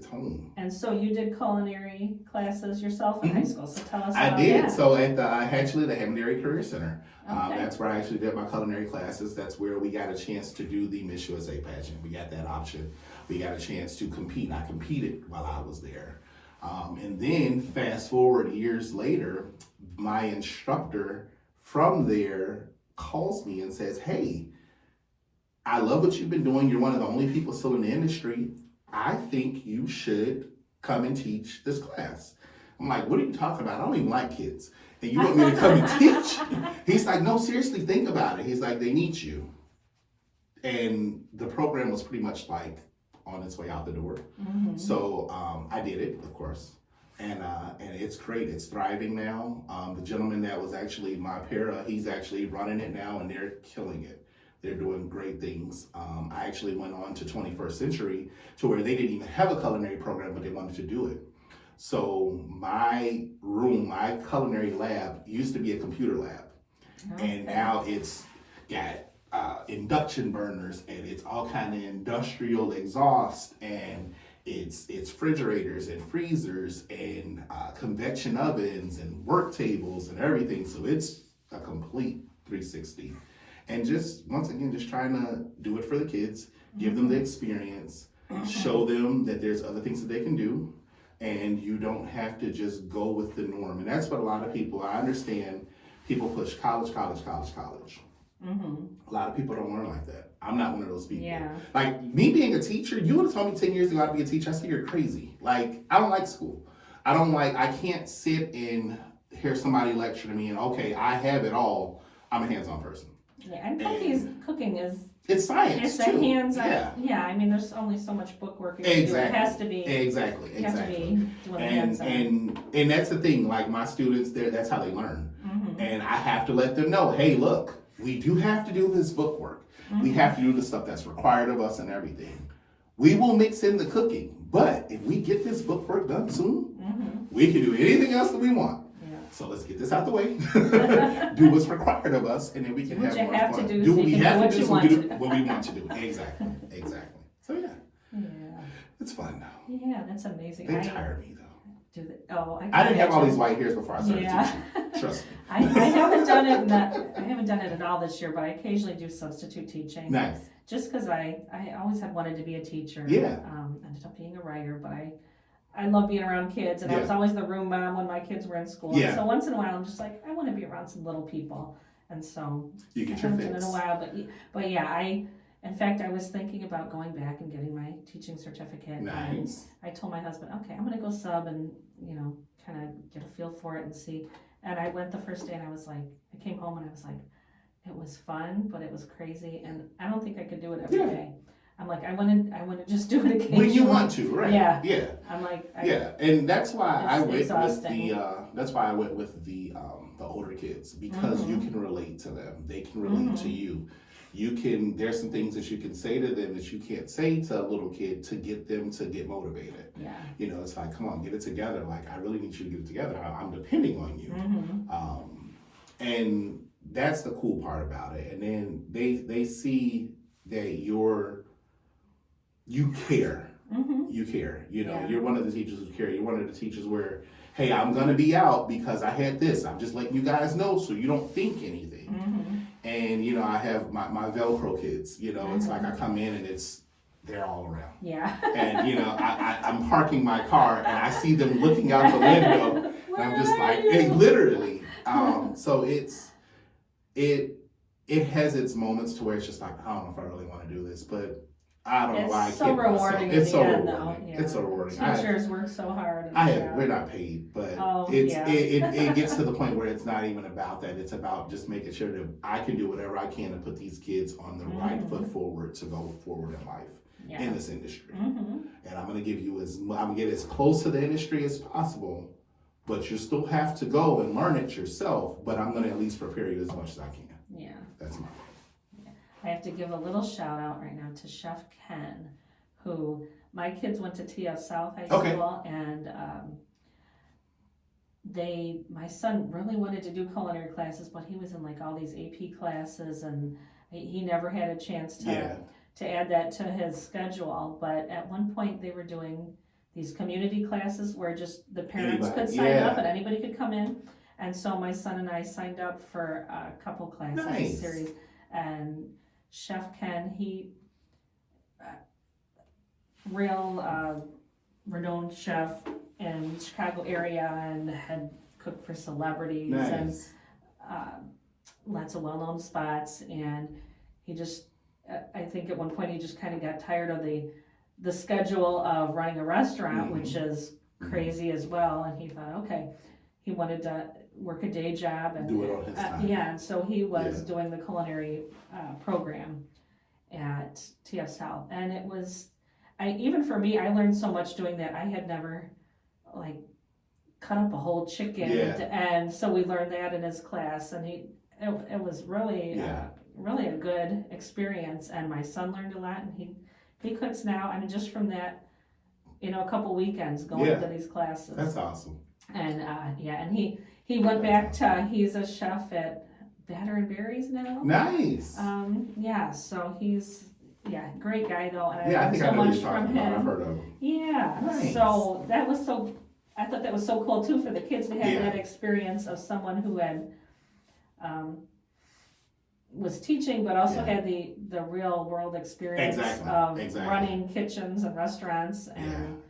home. And so you did culinary classes yourself in high school. So tell us about that. I did. So at the Hammond Career Center, that's where I actually did my culinary classes. That's where we got a chance to do the Miss USA pageant. We got that option. We got a chance to compete. I competed while I was there. And then fast forward years later, my instructor from there calls me and says, hey, I love what you've been doing. You're one of the only people still in the industry. I think you should come and teach this class. I'm like, what are you talking about? I don't even like kids. And you want me to come and teach? He's like, no, seriously, think about it. He's like, they need you. And the program was pretty much like on its way out the door. So I did it, of course. And it's great. It's thriving now. The gentleman that was actually my para, he's actually running it now, and they're killing it. They're doing great things. I actually went on to 21st Century to where they didn't even have a culinary program, but they wanted to do it. So my room, my culinary lab used to be a computer lab. And now it's got induction burners, and it's all kind of industrial exhaust, and it's refrigerators and freezers and convection ovens and work tables and everything. So it's a complete 360. And just, once again, just trying to do it for the kids, give them the experience, show them that there's other things that they can do, and you don't have to just go with the norm. And that's what a lot of people, I understand, people push college. A lot of people don't learn like that. I'm not one of those people. Like, me being a teacher, you would have told me 10 years ago how to be a teacher, I said, you're crazy. Like, I don't like school. I can't sit and hear somebody lecture to me and, okay, I have it all. I'm a hands-on person. Yeah, and cooking is it's science. It's a hands-on. Yeah, I mean, there's only so much bookwork you can do. It has to be exactly. You have to be doing hands-on. And that's the thing. Like my students, that's how they learn. And I have to let them know, hey, look, we do have to do this bookwork. We have to do the stuff that's required of us and everything. We will mix in the cooking, but if we get this bookwork done soon, we can do anything else that we want. So let's get this out the way, do what's required of us, and then we can have more fun. Do what we want to do. What we want to do. Exactly. So yeah. Yeah. It's fun. Yeah, that's amazing. They tire me though. Do they? Oh, I didn't have all these white hairs before I started yeah. teaching. Trust me. I haven't done it. I haven't done it at all this year, but I occasionally do substitute teaching. Nice. Just because I always have wanted to be a teacher. Yeah. Ended up being a writer, but I love being around kids, and I was always the room mom when my kids were in school. Yeah. So once in a while, I'm just like, I want to be around some little people, and so you get I your haven't done it fix. in a while. But yeah, in fact, I was thinking about going back and getting my teaching certificate. Nice. And I told my husband, okay, I'm going to go sub and, kind of get a feel for it and see. And I went the first day and I came home and I was like, it was fun, but it was crazy. And I don't think I could do it every day. I'm like, I want to just do it occasionally. When you want to, right? Yeah. Yeah. I'm like, and that's why I went exhausting. with the older kids, because you can relate to them. They can relate to you. There's some things that you can say to them that you can't say to a little kid to get them to get motivated. Yeah. It's like, come on, get it together. Like, I really need you to get it together. I'm depending on you. And that's the cool part about it. And then they see that you care. You care. You're one of the teachers who care. You're one of the teachers where, hey, I'm going to be out because I had this. I'm just letting you guys know so you don't think anything. And, I have my Velcro kids, it's like I come in and they're all around. Yeah. And, I'm parking my car and I see them looking out the window and I'm just like, hey, literally. So it has its moments to where it's just like, I don't know if I really want to do this, but I don't know why I It's so kid rewarding. myself. It's so rewarding. rewarding. It's so rewarding. Teachers work so hard. We're not paid, but it gets to the point where it's not even about that. It's about just making sure that I can do whatever I can to put these kids on the right foot forward to go forward in life in this industry. And I'm gonna get as close to the industry as possible, but you still have to go and learn it yourself. But I'm gonna at least prepare you as much as I can. Yeah. That's my. I have to give a little shout out right now to Chef Ken, who my kids went to TF South High School, and my son really wanted to do culinary classes, but he was in like all these AP classes, and he never had a chance to add that to his schedule. But at one point they were doing these community classes where just the parents could sign up and anybody could come in. And so my son and I signed up for a couple classes, a series, and Chef Ken, he real renowned chef in the Chicago area and had cooked for celebrities and lots of well-known spots. And he just, I think at one point he just kind of got tired of the schedule of running a restaurant, which is crazy as well. And he thought, okay, he wanted to work a day job and do it on his time. and so he was doing the culinary program at TF South, and it was, even for me, I learned so much doing that. I had never like cut up a whole chicken, and so we learned that in his class, and it was really really a good experience. And my son learned a lot, and he cooks now. I mean, just from that, a couple weekends going to these classes. That's awesome. And and he went back to, he's a chef at Batter and Berries now. Nice. So he's great guy though, and I learned think so I know much you're talking from about. him. I've heard of him. Yeah. Nice. So I thought that was so cool too for the kids to have that experience of someone who had was teaching, but also had the real world experience of running kitchens and restaurants.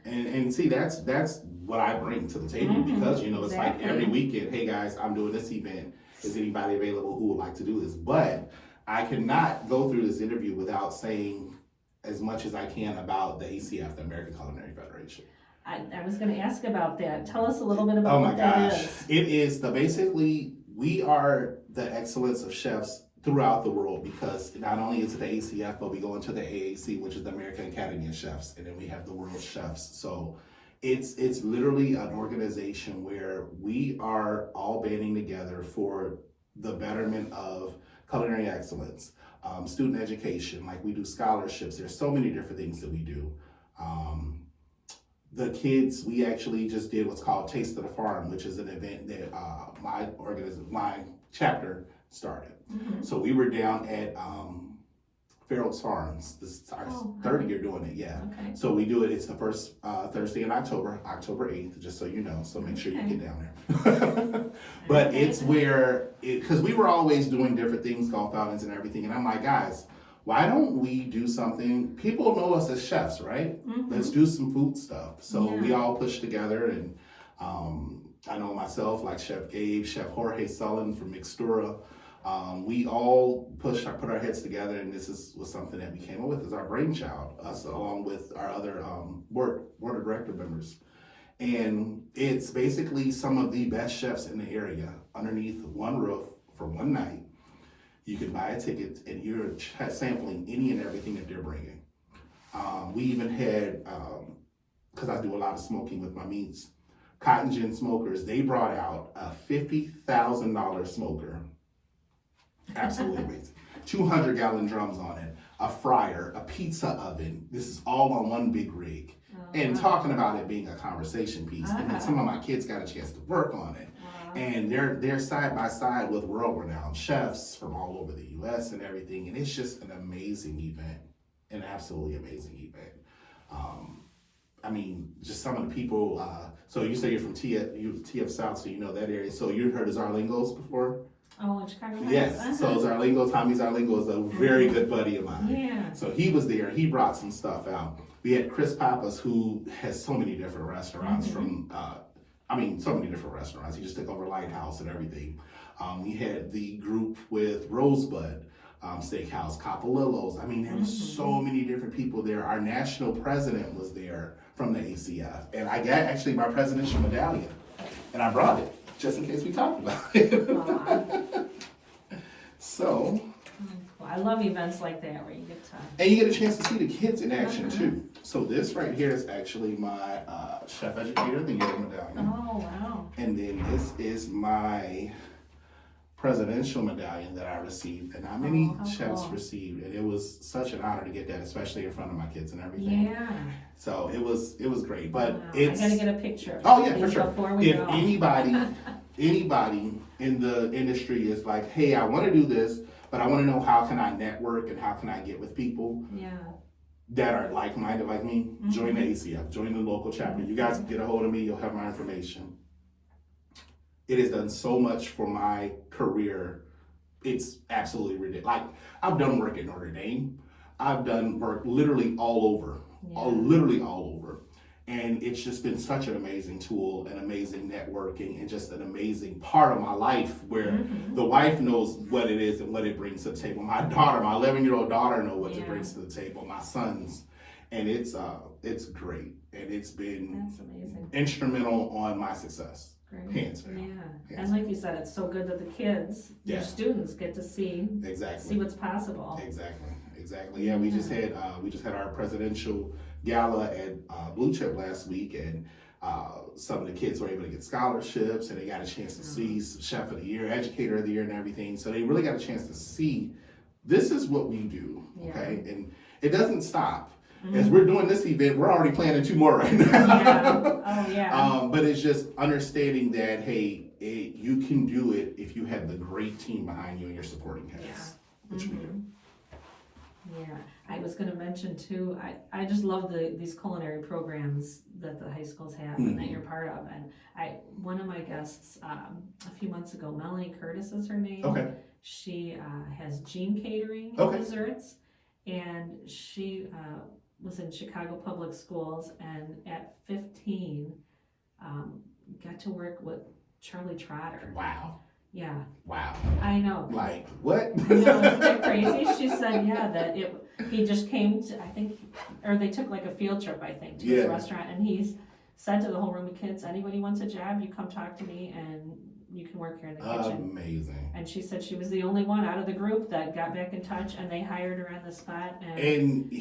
And see, that's what I bring to the table, because it's like every weekend, hey guys, I'm doing this event. Is anybody available who would like to do this? But I cannot go through this interview without saying as much as I can about the ACF, the American Culinary Federation. I was going to ask about that. Tell us a little bit about what that is. It is basically, we are the excellence of chefs throughout the world, because not only is it the ACF, but we go into the AAC, which is the American Academy of Chefs, and then we have the World Chefs. So it's literally an organization where we are all banding together for the betterment of culinary excellence, student education. Like, we do scholarships. There's so many different things that we do. The kids, we actually just did what's called Taste of the Farm, which is an event that my chapter started. So we were down at Fair Oaks Farms. This is our third year doing it, yeah. Okay. So we do it, it's the first Thursday in October, October 8th, just so you know. So make sure you get down there. But it's where, because we were always doing different things, golf outings and everything. And I'm like, guys, why don't we do something? People know us as chefs, right? Let's do some food stuff. So we all push together, and I know myself, like Chef Gabe, Chef Jorge Sullen from Mixtura. We all put our heads together, and this was something that we came up with as our brainchild, us along with our other board of director members. And it's basically some of the best chefs in the area underneath one roof for one night. You can buy a ticket, and you're sampling any and everything that they're bringing. We even had, because I do a lot of smoking with my meats, Cotton Gin Smokers, they brought out a $50,000 smoker. Absolutely amazing. 200-gallon drums on it, a fryer, a pizza oven. This is all on one big rig. And talking about it being a conversation piece. And then some of my kids got a chance to work on it. And they're side by side with world-renowned chefs from all over the U.S. and everything. And it's just an amazing event, an absolutely amazing event. I mean, just some of the people. So you say you're from TF South, so you know that area. So you heard of Zarlingos before? Oh, in Chicago? Yes. So Tommy Zarlingo is a very good buddy of mine. Yeah. So he was there. He brought some stuff out. We had Chris Pappas, who has so many different restaurants so many different restaurants. He just took over Lighthouse and everything. We had the group with Rosebud Steakhouse, Capalillo's. I mean, there was so many different people there. Our national president was there from the ACF. And I got actually my presidential medallion. And I brought it, just in case we talked about it. So. Well, I love events like that where you get to. And you get a chance to see the kids in action too. So this right here is actually my chef educator of the year medallion. Oh, wow. And then this is my presidential medallion that I received, and not many chefs received, and it was such an honor to get that, especially in front of my kids and everything. Yeah. So it was great, but I gotta get a picture. Oh yeah, for sure. Before we go. Anybody in the industry is like, hey, I want to do this, but I want to know how can I network and how can I get with people that are like-minded like me. Join the ACF, join the local chapter. You guys can get a hold of me. You'll have my information. It has done so much for my career. It's absolutely ridiculous. Like, I've done work at Notre Dame. I've done work literally all over, literally all over. And it's just been such an amazing tool, an amazing networking, and just an amazing part of my life where the wife knows what it is and what it brings to the table. My daughter, my 11-year-old daughter knows what it brings to the table, my sons. And it's great. And it's been instrumental on my success. Hands down. Yeah. And like you said, it's so good that the kids, your students, get to see what's possible. Exactly. Yeah, we just had our presidential gala at Blue Chip last week, and some of the kids were able to get scholarships, and they got a chance to see Chef of the Year, Educator of the Year, and everything. So they really got a chance to see this is what we do. Okay, and it doesn't stop. As we're doing this event, we're already planning 2 more right now. But it's just understanding that, hey, you can do it if you have the great team behind you and you're supporting cats, which we do. Yeah, I was going to mention too, I just love these culinary programs that the high schools have and that you're part of. And one of my guests a few months ago, Melanie Curtis is her name. Okay. She has Gene Catering desserts, and she was in Chicago Public Schools, and at 15 got to work with Charlie Trotter. Wow. Yeah. Wow. I know. Like, what? I know, isn't that crazy? She said, that he just came to, they took like a field trip, to his restaurant, and he's said to the whole room of kids, anybody wants a job, you come talk to me, and you can work here in the kitchen. Amazing. And she said she was the only one out of the group that got back in touch, and they hired her on the spot. And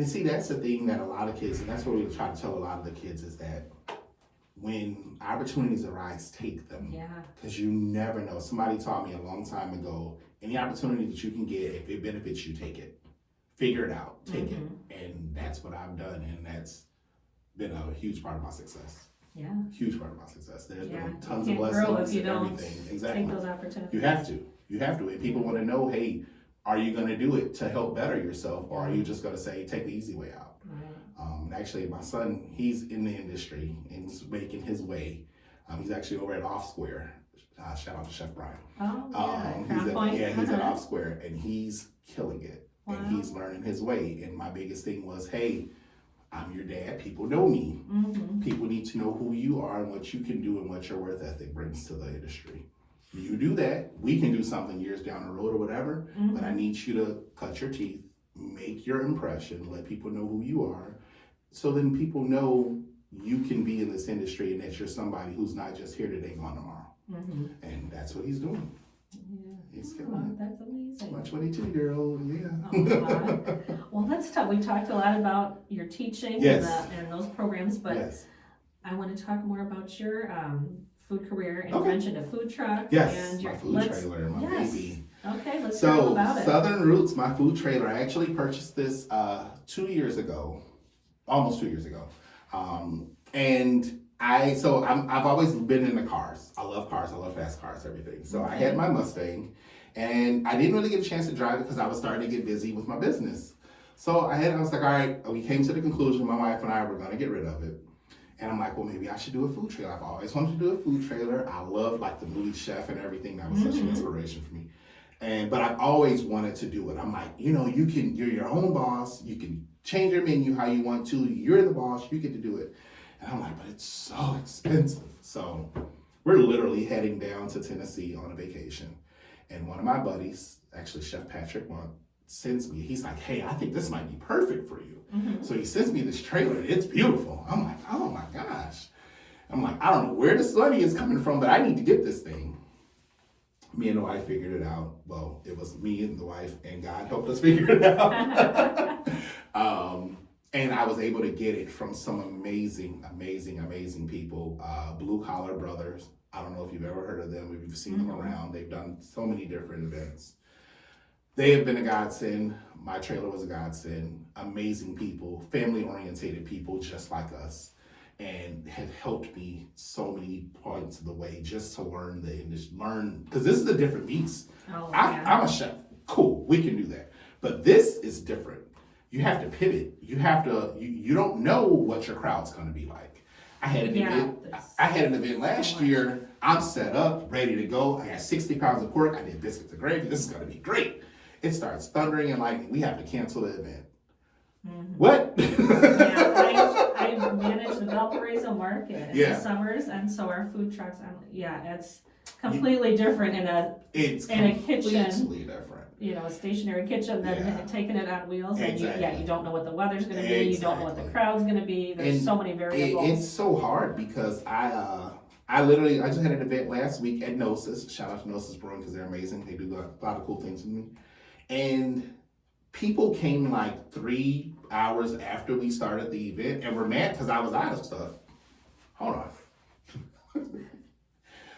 see, that's the thing that a lot of kids, and that's what we try to tell a lot of the kids, is that when opportunities arise, take them. Yeah. Because you never know. Somebody taught me a long time ago, any opportunity that you can get, if it benefits you, take it. Figure it out. Take it. And that's what I've done, and that's been a huge part of my success. Yeah. Huge part of my success. There's been tons of blessings and everything. Exactly. Take those opportunities. You have to. And people want to know, hey, are you going to do it to help better yourself, or are you just going to say, take the easy way out? Actually, my son, he's in the industry and he's making his way. He's actually over at Off Square. Shout out to Chef Brian. He's at Off Square, and he's killing it. Wow. And he's learning his way. And my biggest thing was, hey, I'm your dad. People know me. People need to know who you are and what you can do and what your worth ethic brings to the industry. You do that, we can do something years down the road or whatever, but I need you to cut your teeth, make your impression, let people know who you are, so then people know you can be in this industry and that you're somebody who's not just here today, gone tomorrow. And that's what he's doing. He's killing it. That's amazing. My 22-year-old, yeah. Well, let's talk. We talked a lot about your teaching and those programs, but I want to talk more about your food career, and you mentioned a food truck. And your food trailer, my baby. Okay, let's talk about it. Southern Roots, my food trailer. I actually purchased this 2 years ago, almost 2 years ago. And I've always been into cars. I love cars. I love fast cars, everything. So I had my Mustang, and I didn't really get a chance to drive it because I was starting to get busy with my business. So I was like, all right, we came to the conclusion, my wife and I were going to get rid of it. And I'm like, well, maybe I should do a food trailer. I've always wanted to do a food trailer. I love like the movie Chef and everything. That was such an inspiration for me. But I've always wanted to do it. I'm like, you're your own boss. You can change your menu how you want to. You're the boss. You get to do it. And I'm like, but it's so expensive. So we're literally heading down to Tennessee on a vacation. And one of my buddies, actually Chef Patrick, sends me, he's like, hey, I think this might be perfect for you. So he sends me this trailer. It's beautiful. I'm like, oh my gosh. I'm like, I don't know where this money is coming from, but I need to get this thing. Me and the wife figured it out. Well, it was me and the wife, and God helped us figure it out. And I was able to get it from some amazing people. Blue Collar Brothers. I don't know if you've ever heard of them, if you've seen them around. They've done so many different events. They have been a godsend. My trailer was a godsend. Amazing people, family-oriented people just like us, and have helped me so many points of the way just to learn the industry, because this is a different beast. I'm a chef. Cool, we can do that. But this is different. You have to pivot. You have to, you don't know what your crowd's going to be like. I had an event last year. I'm set up, ready to go. I got 60 pounds of pork. I did biscuits and gravy. This is going to be great. It starts thundering and lightning. We have to cancel the event. What? I manage the Valparaiso market in the summers, and so our food trucks. It's completely different in a kitchen. Completely different. A stationary kitchen, then taking it on wheels, and you don't know what the weather's going to be. You don't know what the crowd's going to be. There's so many variables. It's so hard because I just had an event last week at Gnosis. Shout out to Gnosis Brewing because they're amazing. They do a lot of cool things with me. And people came like 3 hours after we started the event and were mad because I was out of stuff. Hold on.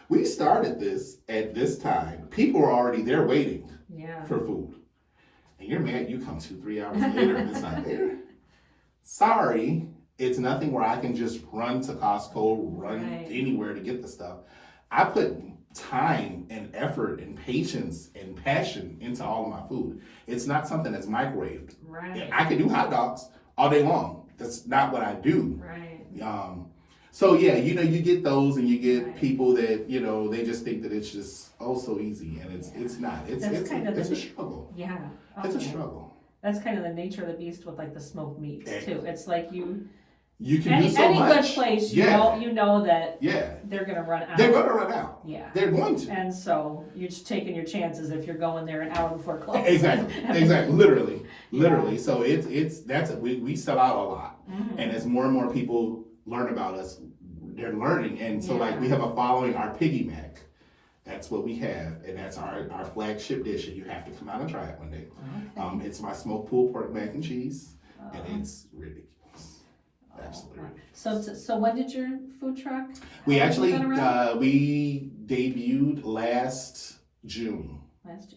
We started this at this time. People were already there waiting for food. And you're mad you come 2-3 hours later and it's not there. Sorry, it's nothing where I can just run to Costco, run anywhere to get the stuff. I put time and effort and patience and passion into all of my food. It's not something that's microwaved. Right. I can do hot dogs all day long. That's not what I do. Right. So you get those, and you get people that they just think that it's just so easy, and it's not. It's a struggle. Yeah. Okay. It's a struggle. That's kind of the nature of the beast with like the smoked meats too. It's like you can do so much. Any good place, you know that they're going to run out. They're going to run out. Yeah. They're going to. And so you're just taking your chances if you're going there an hour before close. Exactly. Literally. So we sell out a lot. And as more and more people learn about us, they're learning. And so we have a following, our Piggy Mac. That's what we have, and that's our flagship dish, and you have to come out and try it one day. Okay. It's my smoked pulled pork mac and cheese, and it's ridiculous. Absolutely. So when did your food truck? We actually we debuted last June.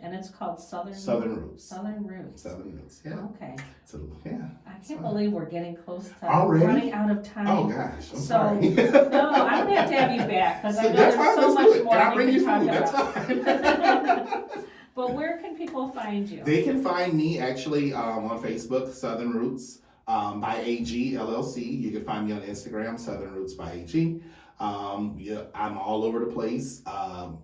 And it's called Southern Roots. Southern Roots. Yeah. Okay. So I can't believe we're getting close to already running out of time. Oh gosh, I'm sorry. No, I'm gonna have to have you back because I know there's so much more and I'll bring we you can food. talk That's about. fine. Well, where can people find you? They can find me actually on Facebook, Southern Roots by AG LLC. You can find me on Instagram, Southern Roots by AG. Yeah, I'm all over the place. I'm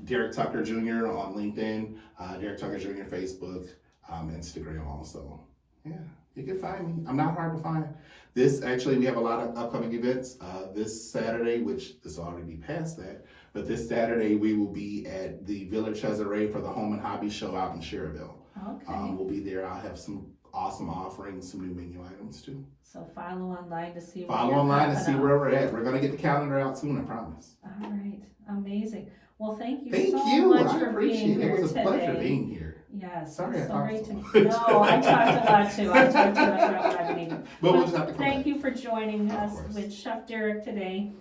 Derrick Tucker Jr. on LinkedIn, Derrick Tucker Jr. Facebook, Instagram also. Yeah, you can find me. I'm not hard to find. We have a lot of upcoming events. This Saturday, which this will already be past that, but this Saturday we will be at the Village Cesare for the Home and Hobby Show out in Cherville. Okay. We'll be there. I'll have some awesome offerings, some new menu items too. So follow online to see. Follow online to see where we're at. We're gonna get the calendar out soon, I promise. All right, amazing. Well, thank you Thank so you. much I for being appreciate it. here It was a today. pleasure being here. Yes, Sorry it's I so talked great so to. much. No, I talked a lot too. I talked too much about what I've been eating. But we'll just have to come Thank back. you for joining Of us course. with Chef Derrick today.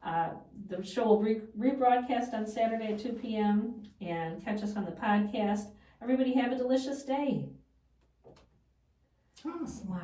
The show will rebroadcast on Saturday at 2 p.m. and catch us on the podcast. Everybody have a delicious day. Awesome. Wow.